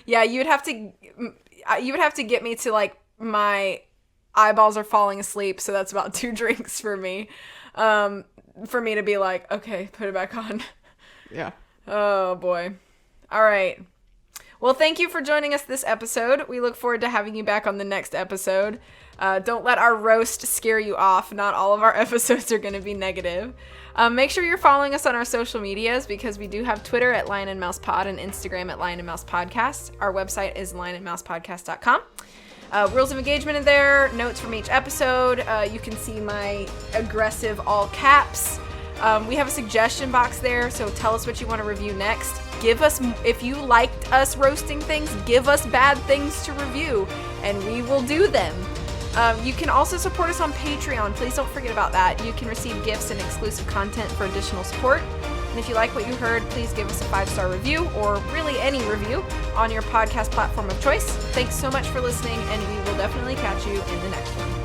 Yeah, you would have to get me to my eyeballs are falling asleep, so that's about 2 drinks for me. For me to be like, okay, put it back on. Yeah. Oh boy. All right. Well, thank you for joining us this episode. We look forward to having you back on the next episode. Don't let our roast scare you off. Not all of our episodes are going to be negative. Make sure you're following us on our social medias, because we do have Twitter at Lion and Mouse Pod and Instagram at Lion and Mouse Podcast. Our website is lionandmousepodcast.com. Rules of engagement in there, notes from each episode. You can see my aggressive all caps. We have a suggestion box there, so tell us what you want to review next. Give us, if you liked us roasting things, give us bad things to review, and we will do them. You can also support us on Patreon. Please don't forget about that. You can receive gifts and exclusive content for additional support. And if you like what you heard, please give us a 5-star review, or really any review, on your podcast platform of choice. Thanks so much for listening, and we will definitely catch you in the next one.